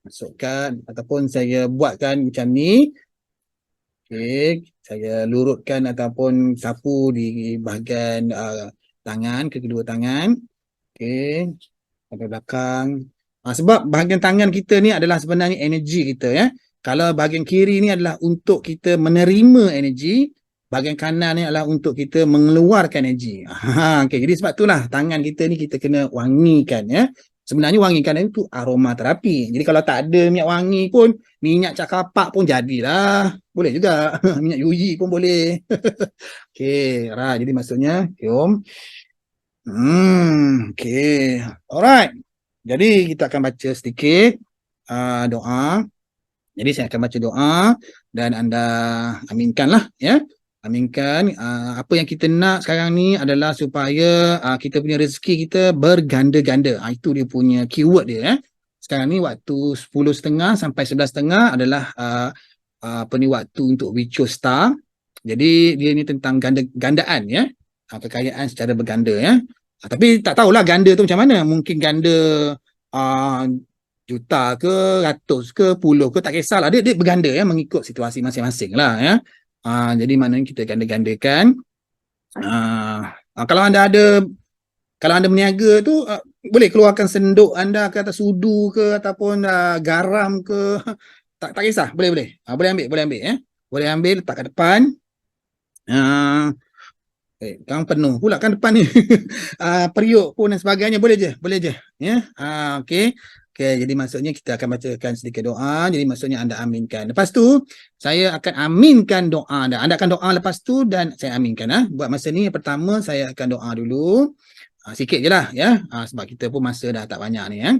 Speaker 1: masukkan ataupun saya buatkan macam ni. Okey, saya lurutkan ataupun sapu di bahagian tangan, kedua tangan. Okey, sampai belakang. Sebab bahagian tangan kita ni adalah sebenarnya energi kita ya. Kalau bahagian kiri ni adalah untuk kita menerima energi, bahagian kanan ni adalah untuk kita mengeluarkan energi. Okey, jadi sebab itulah tangan kita ni kita kena wangikan ya. Sebenarnya wangikan itu aromaterapi. Jadi kalau tak ada minyak wangi pun, minyak cakapak pun jadilah. Boleh juga. Minyak yuyi pun boleh. Okey, jadi maksudnya, jom. Okey. Alright. Jadi kita akan baca sedikit doa. Jadi saya akan baca doa dan anda aminkanlah ya. Aminkan apa yang kita nak sekarang ni adalah supaya kita punya rezeki kita berganda-ganda. Itu dia punya keyword dia. Sekarang ni waktu 10.30 sampai 11.30 adalah apa ni waktu untuk Witcher Star. Jadi dia ni tentang gandaan ya. Kekayaan secara berganda ya. Tapi tak tahulah ganda tu macam mana. Mungkin ganda uh, juta ke, ratus ke, puluh ke, tak kisahlah. Dia berganda ya, mengikut situasi masing-masing lah ya. Jadi maknanya kita ganda-gandakan. Kalau anda ada, kalau anda berniaga tu, boleh keluarkan senduk anda ke atas sudu ke, ataupun garam ke. Tak kisah, boleh. Boleh ambil ya. Boleh ambil, letak kat depan. Kan penuh pula kan depan ni. Periuk pun dan sebagainya boleh je ya. Okey. Jadi maksudnya kita akan bacakan sedikit doa. Jadi maksudnya anda aminkan. Lepas tu saya akan aminkan doa anda. Anda akan doa lepas tu dan saya aminkan. Buat masa ni yang pertama saya akan doa dulu. Sikit je lah ya. Sebab kita pun masa dah tak banyak ni ya.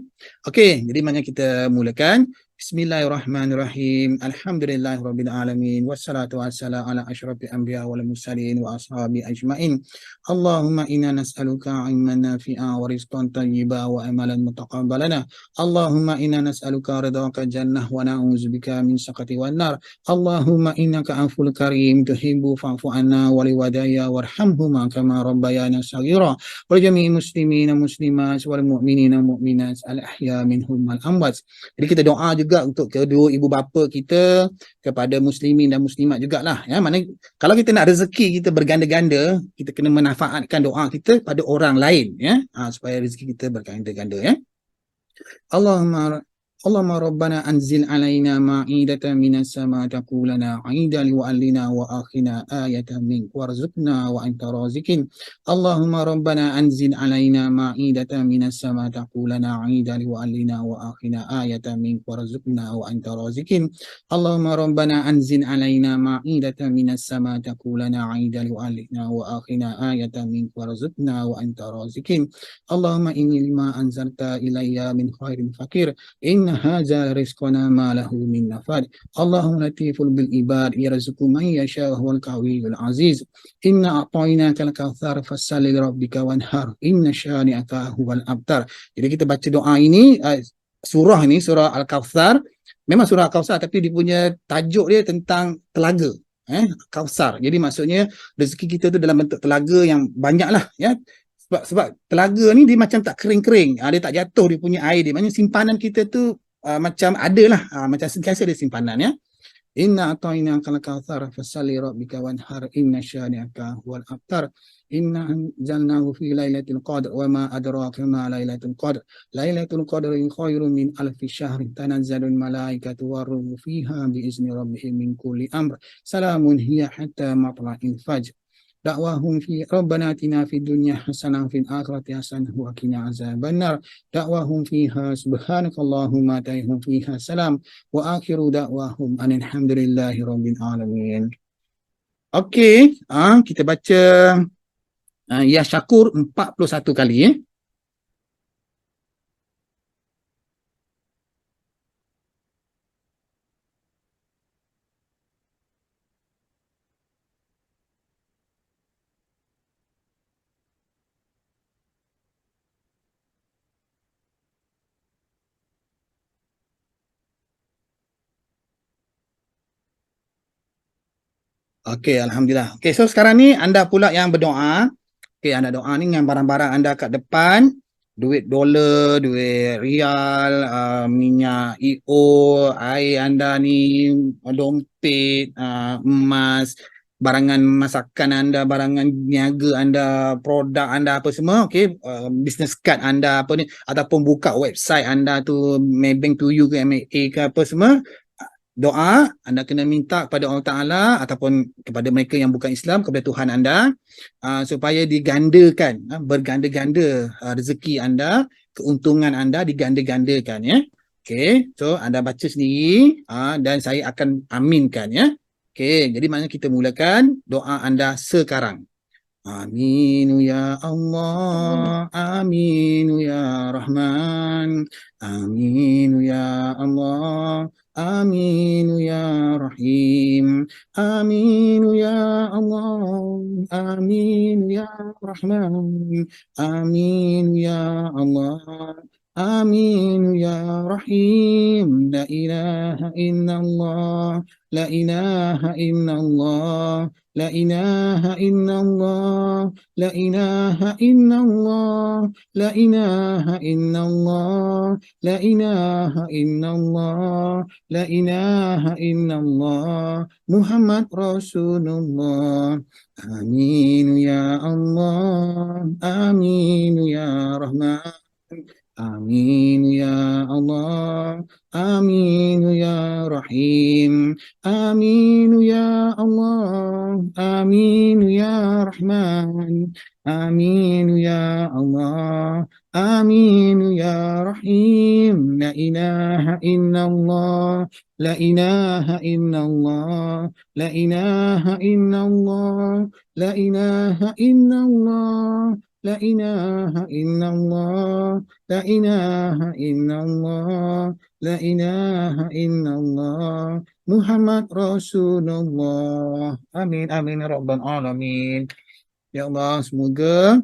Speaker 1: Okey, jadi mari kita mulakan. Bismillahirrahmanirrahim. Alhamdulillahirabbil alamin wassalatu wassalamu ala asyrafil anbiya wal mursalin wa ashabi ajmain. Allahumma inna nas'aluka ilman nafi'a wa rizqan thayyiba wa amalan mutaqabbalana. Allahumma inna nas'aluka ridhaka jannah wa na'udzubika min sakhatika wan nar. Allahumma innaka aful karim tuhibbu fa'fu anna wa liwadayya warhamhuma kama rabbayana shaghira. Wa jami'il muslimina muslimat wal mu'minina mu'minat al ahya minhum wal amwat. Jadi kita doa juga untuk kedua ibu bapa kita, kepada muslimin dan muslimat jugalah ya. Maknanya kalau kita nak rezeki kita berganda-ganda, kita kena manfaatkan doa kita pada orang lain ya, supaya rezeki kita berganda-ganda ya. اللهم ربنا أنزل علينا مائدة من السماء تكون لنا عيدا لوأهلنا وآخنا آية منك وارزقنا وأنت رازق. اللهم ربنا أنزل علينا مائدة من السماء تكون لنا عيدا لوأهلنا وآخنا آية منك وارزقنا وأنت رازق. اللهم ربنا أنزل علينا مائدة من السماء تكون لنا عيدا لوأهلنا وآخنا آية منك وارزقنا وأنت رازق. اللهم إني لما أنزلت إلي من خير فقير إن هذا رزقنا ما له من نفاد. اللهم لطيف بالعباد يرزق من يشاء وهو القوي العزيز. إنا أعطيناك الكوثر فصل لربك وانحر إن شانئك هو الأبتر. Jadi kita baca doa ini, surah ini surah Al-Kautsar. Memang surah Al-Kautsar tapi dia punya tajuk dia tentang telaga. Kautsar. Jadi maksudnya rezeki kita tu dalam bentuk telaga yang banyak lah ya. Sebab telaga ni dia macam tak kering-kering, dia tak jatuh dia punya air dia. Maksudnya simpanan kita tu macam ada lah, macam sentiasa ada simpanan ya. Inna a'tainaka al-kautsar fasalli rabbika wanhar inna syani'aka huwal abtar. Inna anzalnahu fi lailatul qadr wa ma adraka ma lailatul qadr. Lailatul qadri khairun min alfi syahr tanazzalul malaikatu waruhu fiha biizni rabbihim min kulli amr. Salamun hiya hatta matla'il fajr. دعواهم في ربنا آتنا في الدنيا حسنة وفي الآخرة حسنة وقنا عذاب النار. دعواهم فيها سبحانك اللهم تحيهم فيها سلام وآخر دعواهم أن الحمد لله رب العالمين. Okey, kita baca Ya Syakur 41 kali ya. Okey, alhamdulillah. Okey, so sekarang ni anda pula yang berdoa. Okey, anda doa ni dengan barang-barang anda kat depan. duit dolar, duit rial, minyak EO, air anda ni, dompet, emas, barangan masakan anda, barangan niaga anda, produk anda apa semua, okey, business card anda apa ni, ataupun buka website anda tu, Maybank to you ke MA ke apa semua, doa anda kena minta kepada Allah Taala ataupun kepada mereka yang bukan Islam, kepada Tuhan anda, supaya digandakan, berganda-ganda rezeki anda, keuntungan anda diganda-gandakan, ya. Okey, so anda baca sendiri, dan saya akan aminkan, ya. Okey, jadi maknanya kita mulakan doa anda sekarang. Amin ya Allah, amin ya Rahman, amin ya Allah, amin ya Rahim, amin ya Allah, amin ya Rahman, amin ya Allah, amin ya Rahim. La ilaha illallah, la ilaha illallah, la ilaha illallah, la ilaha illallah, la ilaha illallah, la ilaha illallah, la ilaha illallah, Muhammad Rasulullah. Amin ya Allah, amin ya Rahman, amin ya Allah, amin ya Rahim, amin ya Allah, amin ya Rahman, amin ya Allah, amin ya Rahim. La ilaha illallah, la ilaha illallah, la ilaha illallah, la ilaha illallah, la ilaha illallah, la ilaha illallah, la ilaha illallah, Muhammad Rasulullah. Amin, amin, ya Rabbal Alamin. Ya Allah, semoga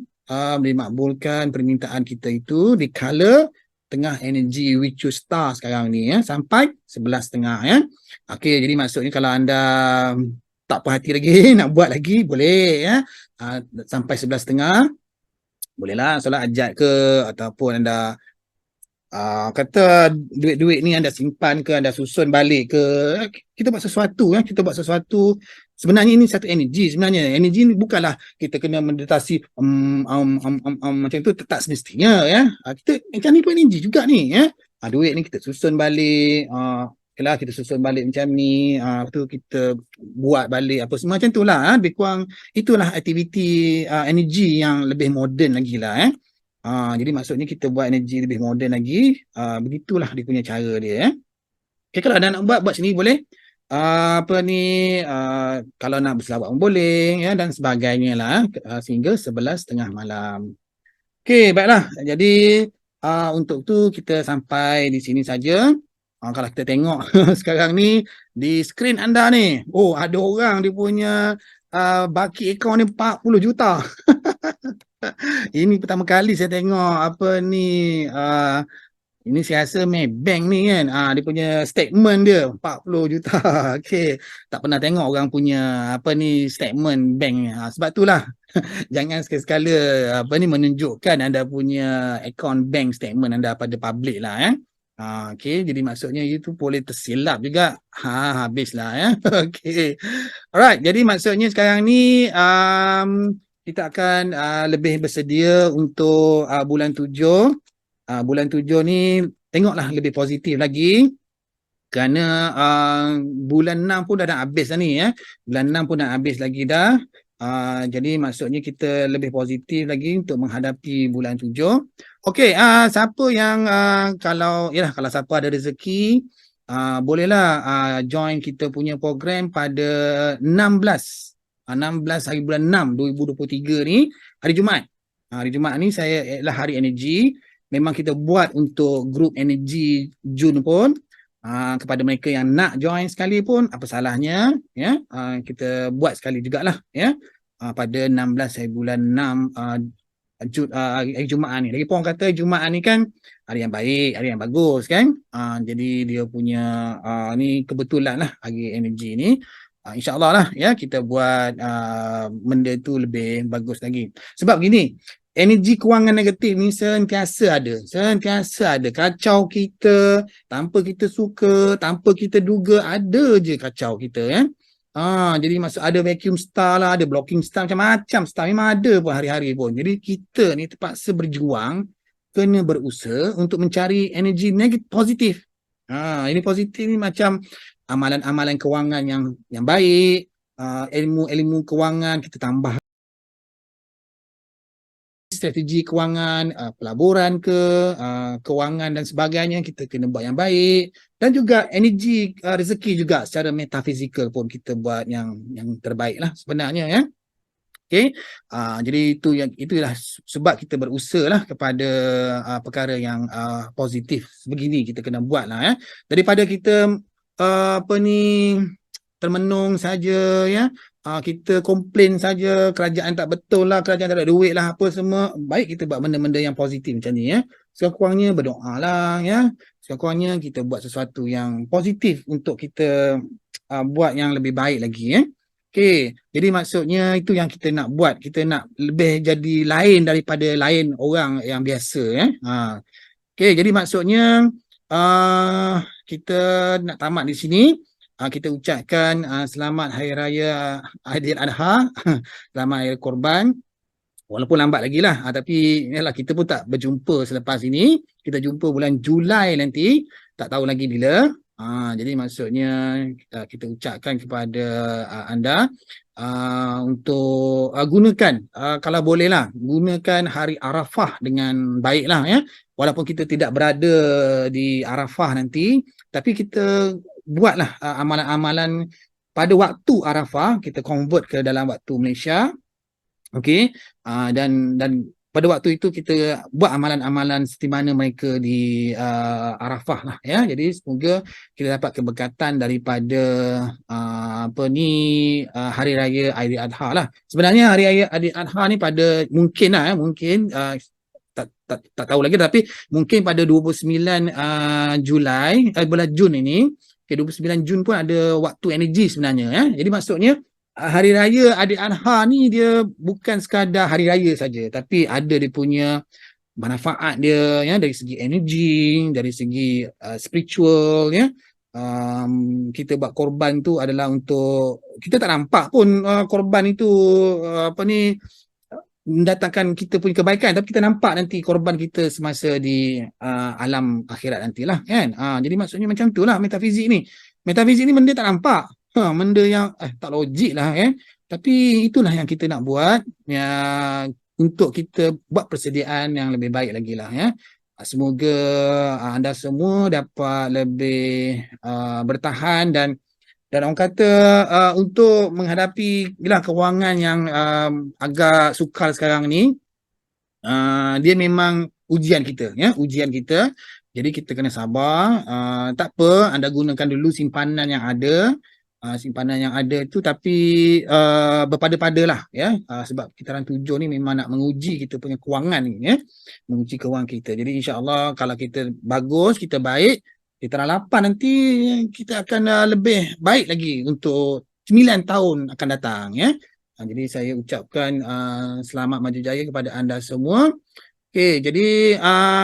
Speaker 1: dimakbulkan permintaan kita itu di kala tengah energi Witchu Star sekarang ni, ya, sampai 11.30, ya. Okey, jadi maksudnya kalau anda tak puas hati lagi nak buat lagi, boleh, ya. Sampai 11.30 bolehlah solat hajat ke, ataupun anda kata duit-duit ni anda simpan ke, anda susun balik ke, kita buat sesuatu, ya, kita buat sesuatu. Sebenarnya ini satu energi, sebenarnya energi ni bukanlah kita kena meditasi macam tu, tak semestinya, ya. Kita macam ni pun energi juga ni, ya. Duit ni kita susun balik, kalau kita susun balik macam ni, tu kita buat balik apa semua macam tu lah, lebih kurang itulah aktiviti energi yang lebih moden lagi lah, ya. Jadi maksudnya kita buat energi lebih moden lagi, begitulah dia punya cara dia, ya. Okay, kalau anda nak buat sendiri boleh. Apa ni, kalau nak berselawat pun boleh, ya, dan sebagainya lah, sehingga 11.30 malam. Okey, baiklah. Jadi untuk tu kita sampai di sini saja. Kalau kita tengok sekarang ni di skrin anda ni, oh, ada orang dia punya baki akaun ni 40 juta. Ini pertama kali saya tengok apa ni, ini saya rasa Maybank ni kan, dia punya statement dia 40 juta. Okey, tak pernah tengok orang punya apa ni statement bank ni. Sebab itulah jangan sekali-sekala apa ni menunjukkan anda punya account bank statement anda pada public lah, ya. Okey, jadi maksudnya itu boleh tersilap juga. Habislah, ya. Okey. Alright, jadi maksudnya sekarang ni kita akan lebih bersedia untuk bulan 7. Bulan 7 ni tengoklah lebih positif lagi, kerana bulan 6 pun dah nak habis dah ni, ya. Bulan 6 pun nak habis lagi dah. Jadi maksudnya kita lebih positif lagi untuk menghadapi bulan 7. Okey, siapa yang kalau siapa ada rezeki, bolehlah join kita punya program pada 16 hari bulan 6 2023 ni, hari Jumaat. Hari Jumaat ni saya ialah hari energi. Memang kita buat untuk grup energi Jun pun. Kepada mereka yang nak join sekali pun, apa salahnya, ya. Kita buat sekali jugalah, ya. Pada 16 hari bulan 6 hari Jumaat ni. Lagi pun orang kata Jumaat ni kan hari yang baik, hari yang bagus kan. Jadi dia punya ni kebetulan lah hari energi ni. InsyaAllah lah, ya, kita buat benda tu lebih bagus lagi. Sebab gini, energi kewangan negatif ni sentiasa ada. Kacau kita, tanpa kita suka, tanpa kita duga, ada je kacau kita ya. Jadi maksud ada vacuum star lah, ada blocking star, macam-macam star memang ada pun hari-hari pun. Jadi kita ni terpaksa berjuang, kena berusaha untuk mencari energi negatif positif. Ini positif ni macam amalan-amalan kewangan yang baik, ilmu-ilmu kewangan kita tambah, strategi kewangan, pelaburan ke, kewangan dan sebagainya kita kena buat yang baik, dan juga energi rezeki juga secara metafizikal pun kita buat yang terbaik lah sebenarnya ya. Okay. Jadi itulah sebab kita berusaha lah kepada perkara yang positif begini kita kena buat lah ya. Daripada kita termenung saja ya, kita komplain saja kerajaan tak betul lah, kerajaan tak ada duit lah, apa semua. Baik kita buat benda-benda yang positif macam ni ya. Sekurang-kurangnya berdoa lah ya. Sekurang-kurangnya kita buat sesuatu yang positif untuk kita buat yang lebih baik lagi ya. Okey, jadi maksudnya itu yang kita nak buat. Kita nak lebih jadi lain daripada lain orang yang biasa ya. Okey, jadi maksudnya kita nak tamat di sini. Kita ucapkan selamat Hari Raya Aidiladha, selamat Hari Korban. Walaupun lambat lagi lah, tapi yalah, kita pun tak berjumpa selepas ini. Kita jumpa bulan Julai nanti, tak tahu lagi bila. Jadi maksudnya kita ucapkan kepada anda untuk gunakan, kalau boleh lah, gunakan hari Arafah dengan baik lah ya. Walaupun kita tidak berada di Arafah nanti, tapi kita buatlah amalan-amalan pada waktu Arafah, kita convert ke dalam waktu Malaysia. Okey, dan pada waktu itu kita buat amalan-amalan seperti mana mereka di Arafah lah ya. Jadi semoga kita dapat keberkatan daripada Hari Raya Aidiladha lah. Sebenarnya Hari Raya Aidiladha ni pada mungkin tak tahu lagi, tapi mungkin pada 29 Julai bulan Jun ini, 29 Jun pun ada waktu energi sebenarnya ya. Jadi maksudnya Hari Raya Aidiladha ni dia bukan sekadar hari raya saja, tapi ada dia punya manfaat dia ya, dari segi energi, dari segi spiritual ya. Kita buat korban tu adalah untuk kita tak nampak pun korban itu mendatangkan kita punya kebaikan, tapi kita nampak nanti korban kita semasa di alam akhirat nantilah kan. Jadi maksudnya macam itulah metafizik ni. Metafizik ni benda tak nampak. Benda yang tak logik lah kan. Tapi itulah yang kita nak buat ya, untuk kita buat persediaan yang lebih baik lagi lah ya. Semoga anda semua dapat lebih bertahan dan orang kata untuk menghadapi kewangan yang agak sukar sekarang ni, dia memang ujian kita ya, ujian kita. Jadi kita kena sabar. Tak apa, anda gunakan dulu simpanan yang ada. Simpanan yang ada tu, tapi berpada-padalah ya, sebab Kitaran 7 ni memang nak menguji kita punya kewangan ni ya, menguji kewangan kita. Jadi insya-Allah kalau kita bagus, kita baik, Kitaran 8 nanti kita akan lebih baik lagi untuk 9 tahun akan datang ya. Jadi saya ucapkan selamat maju jaya kepada anda semua. Okey, jadi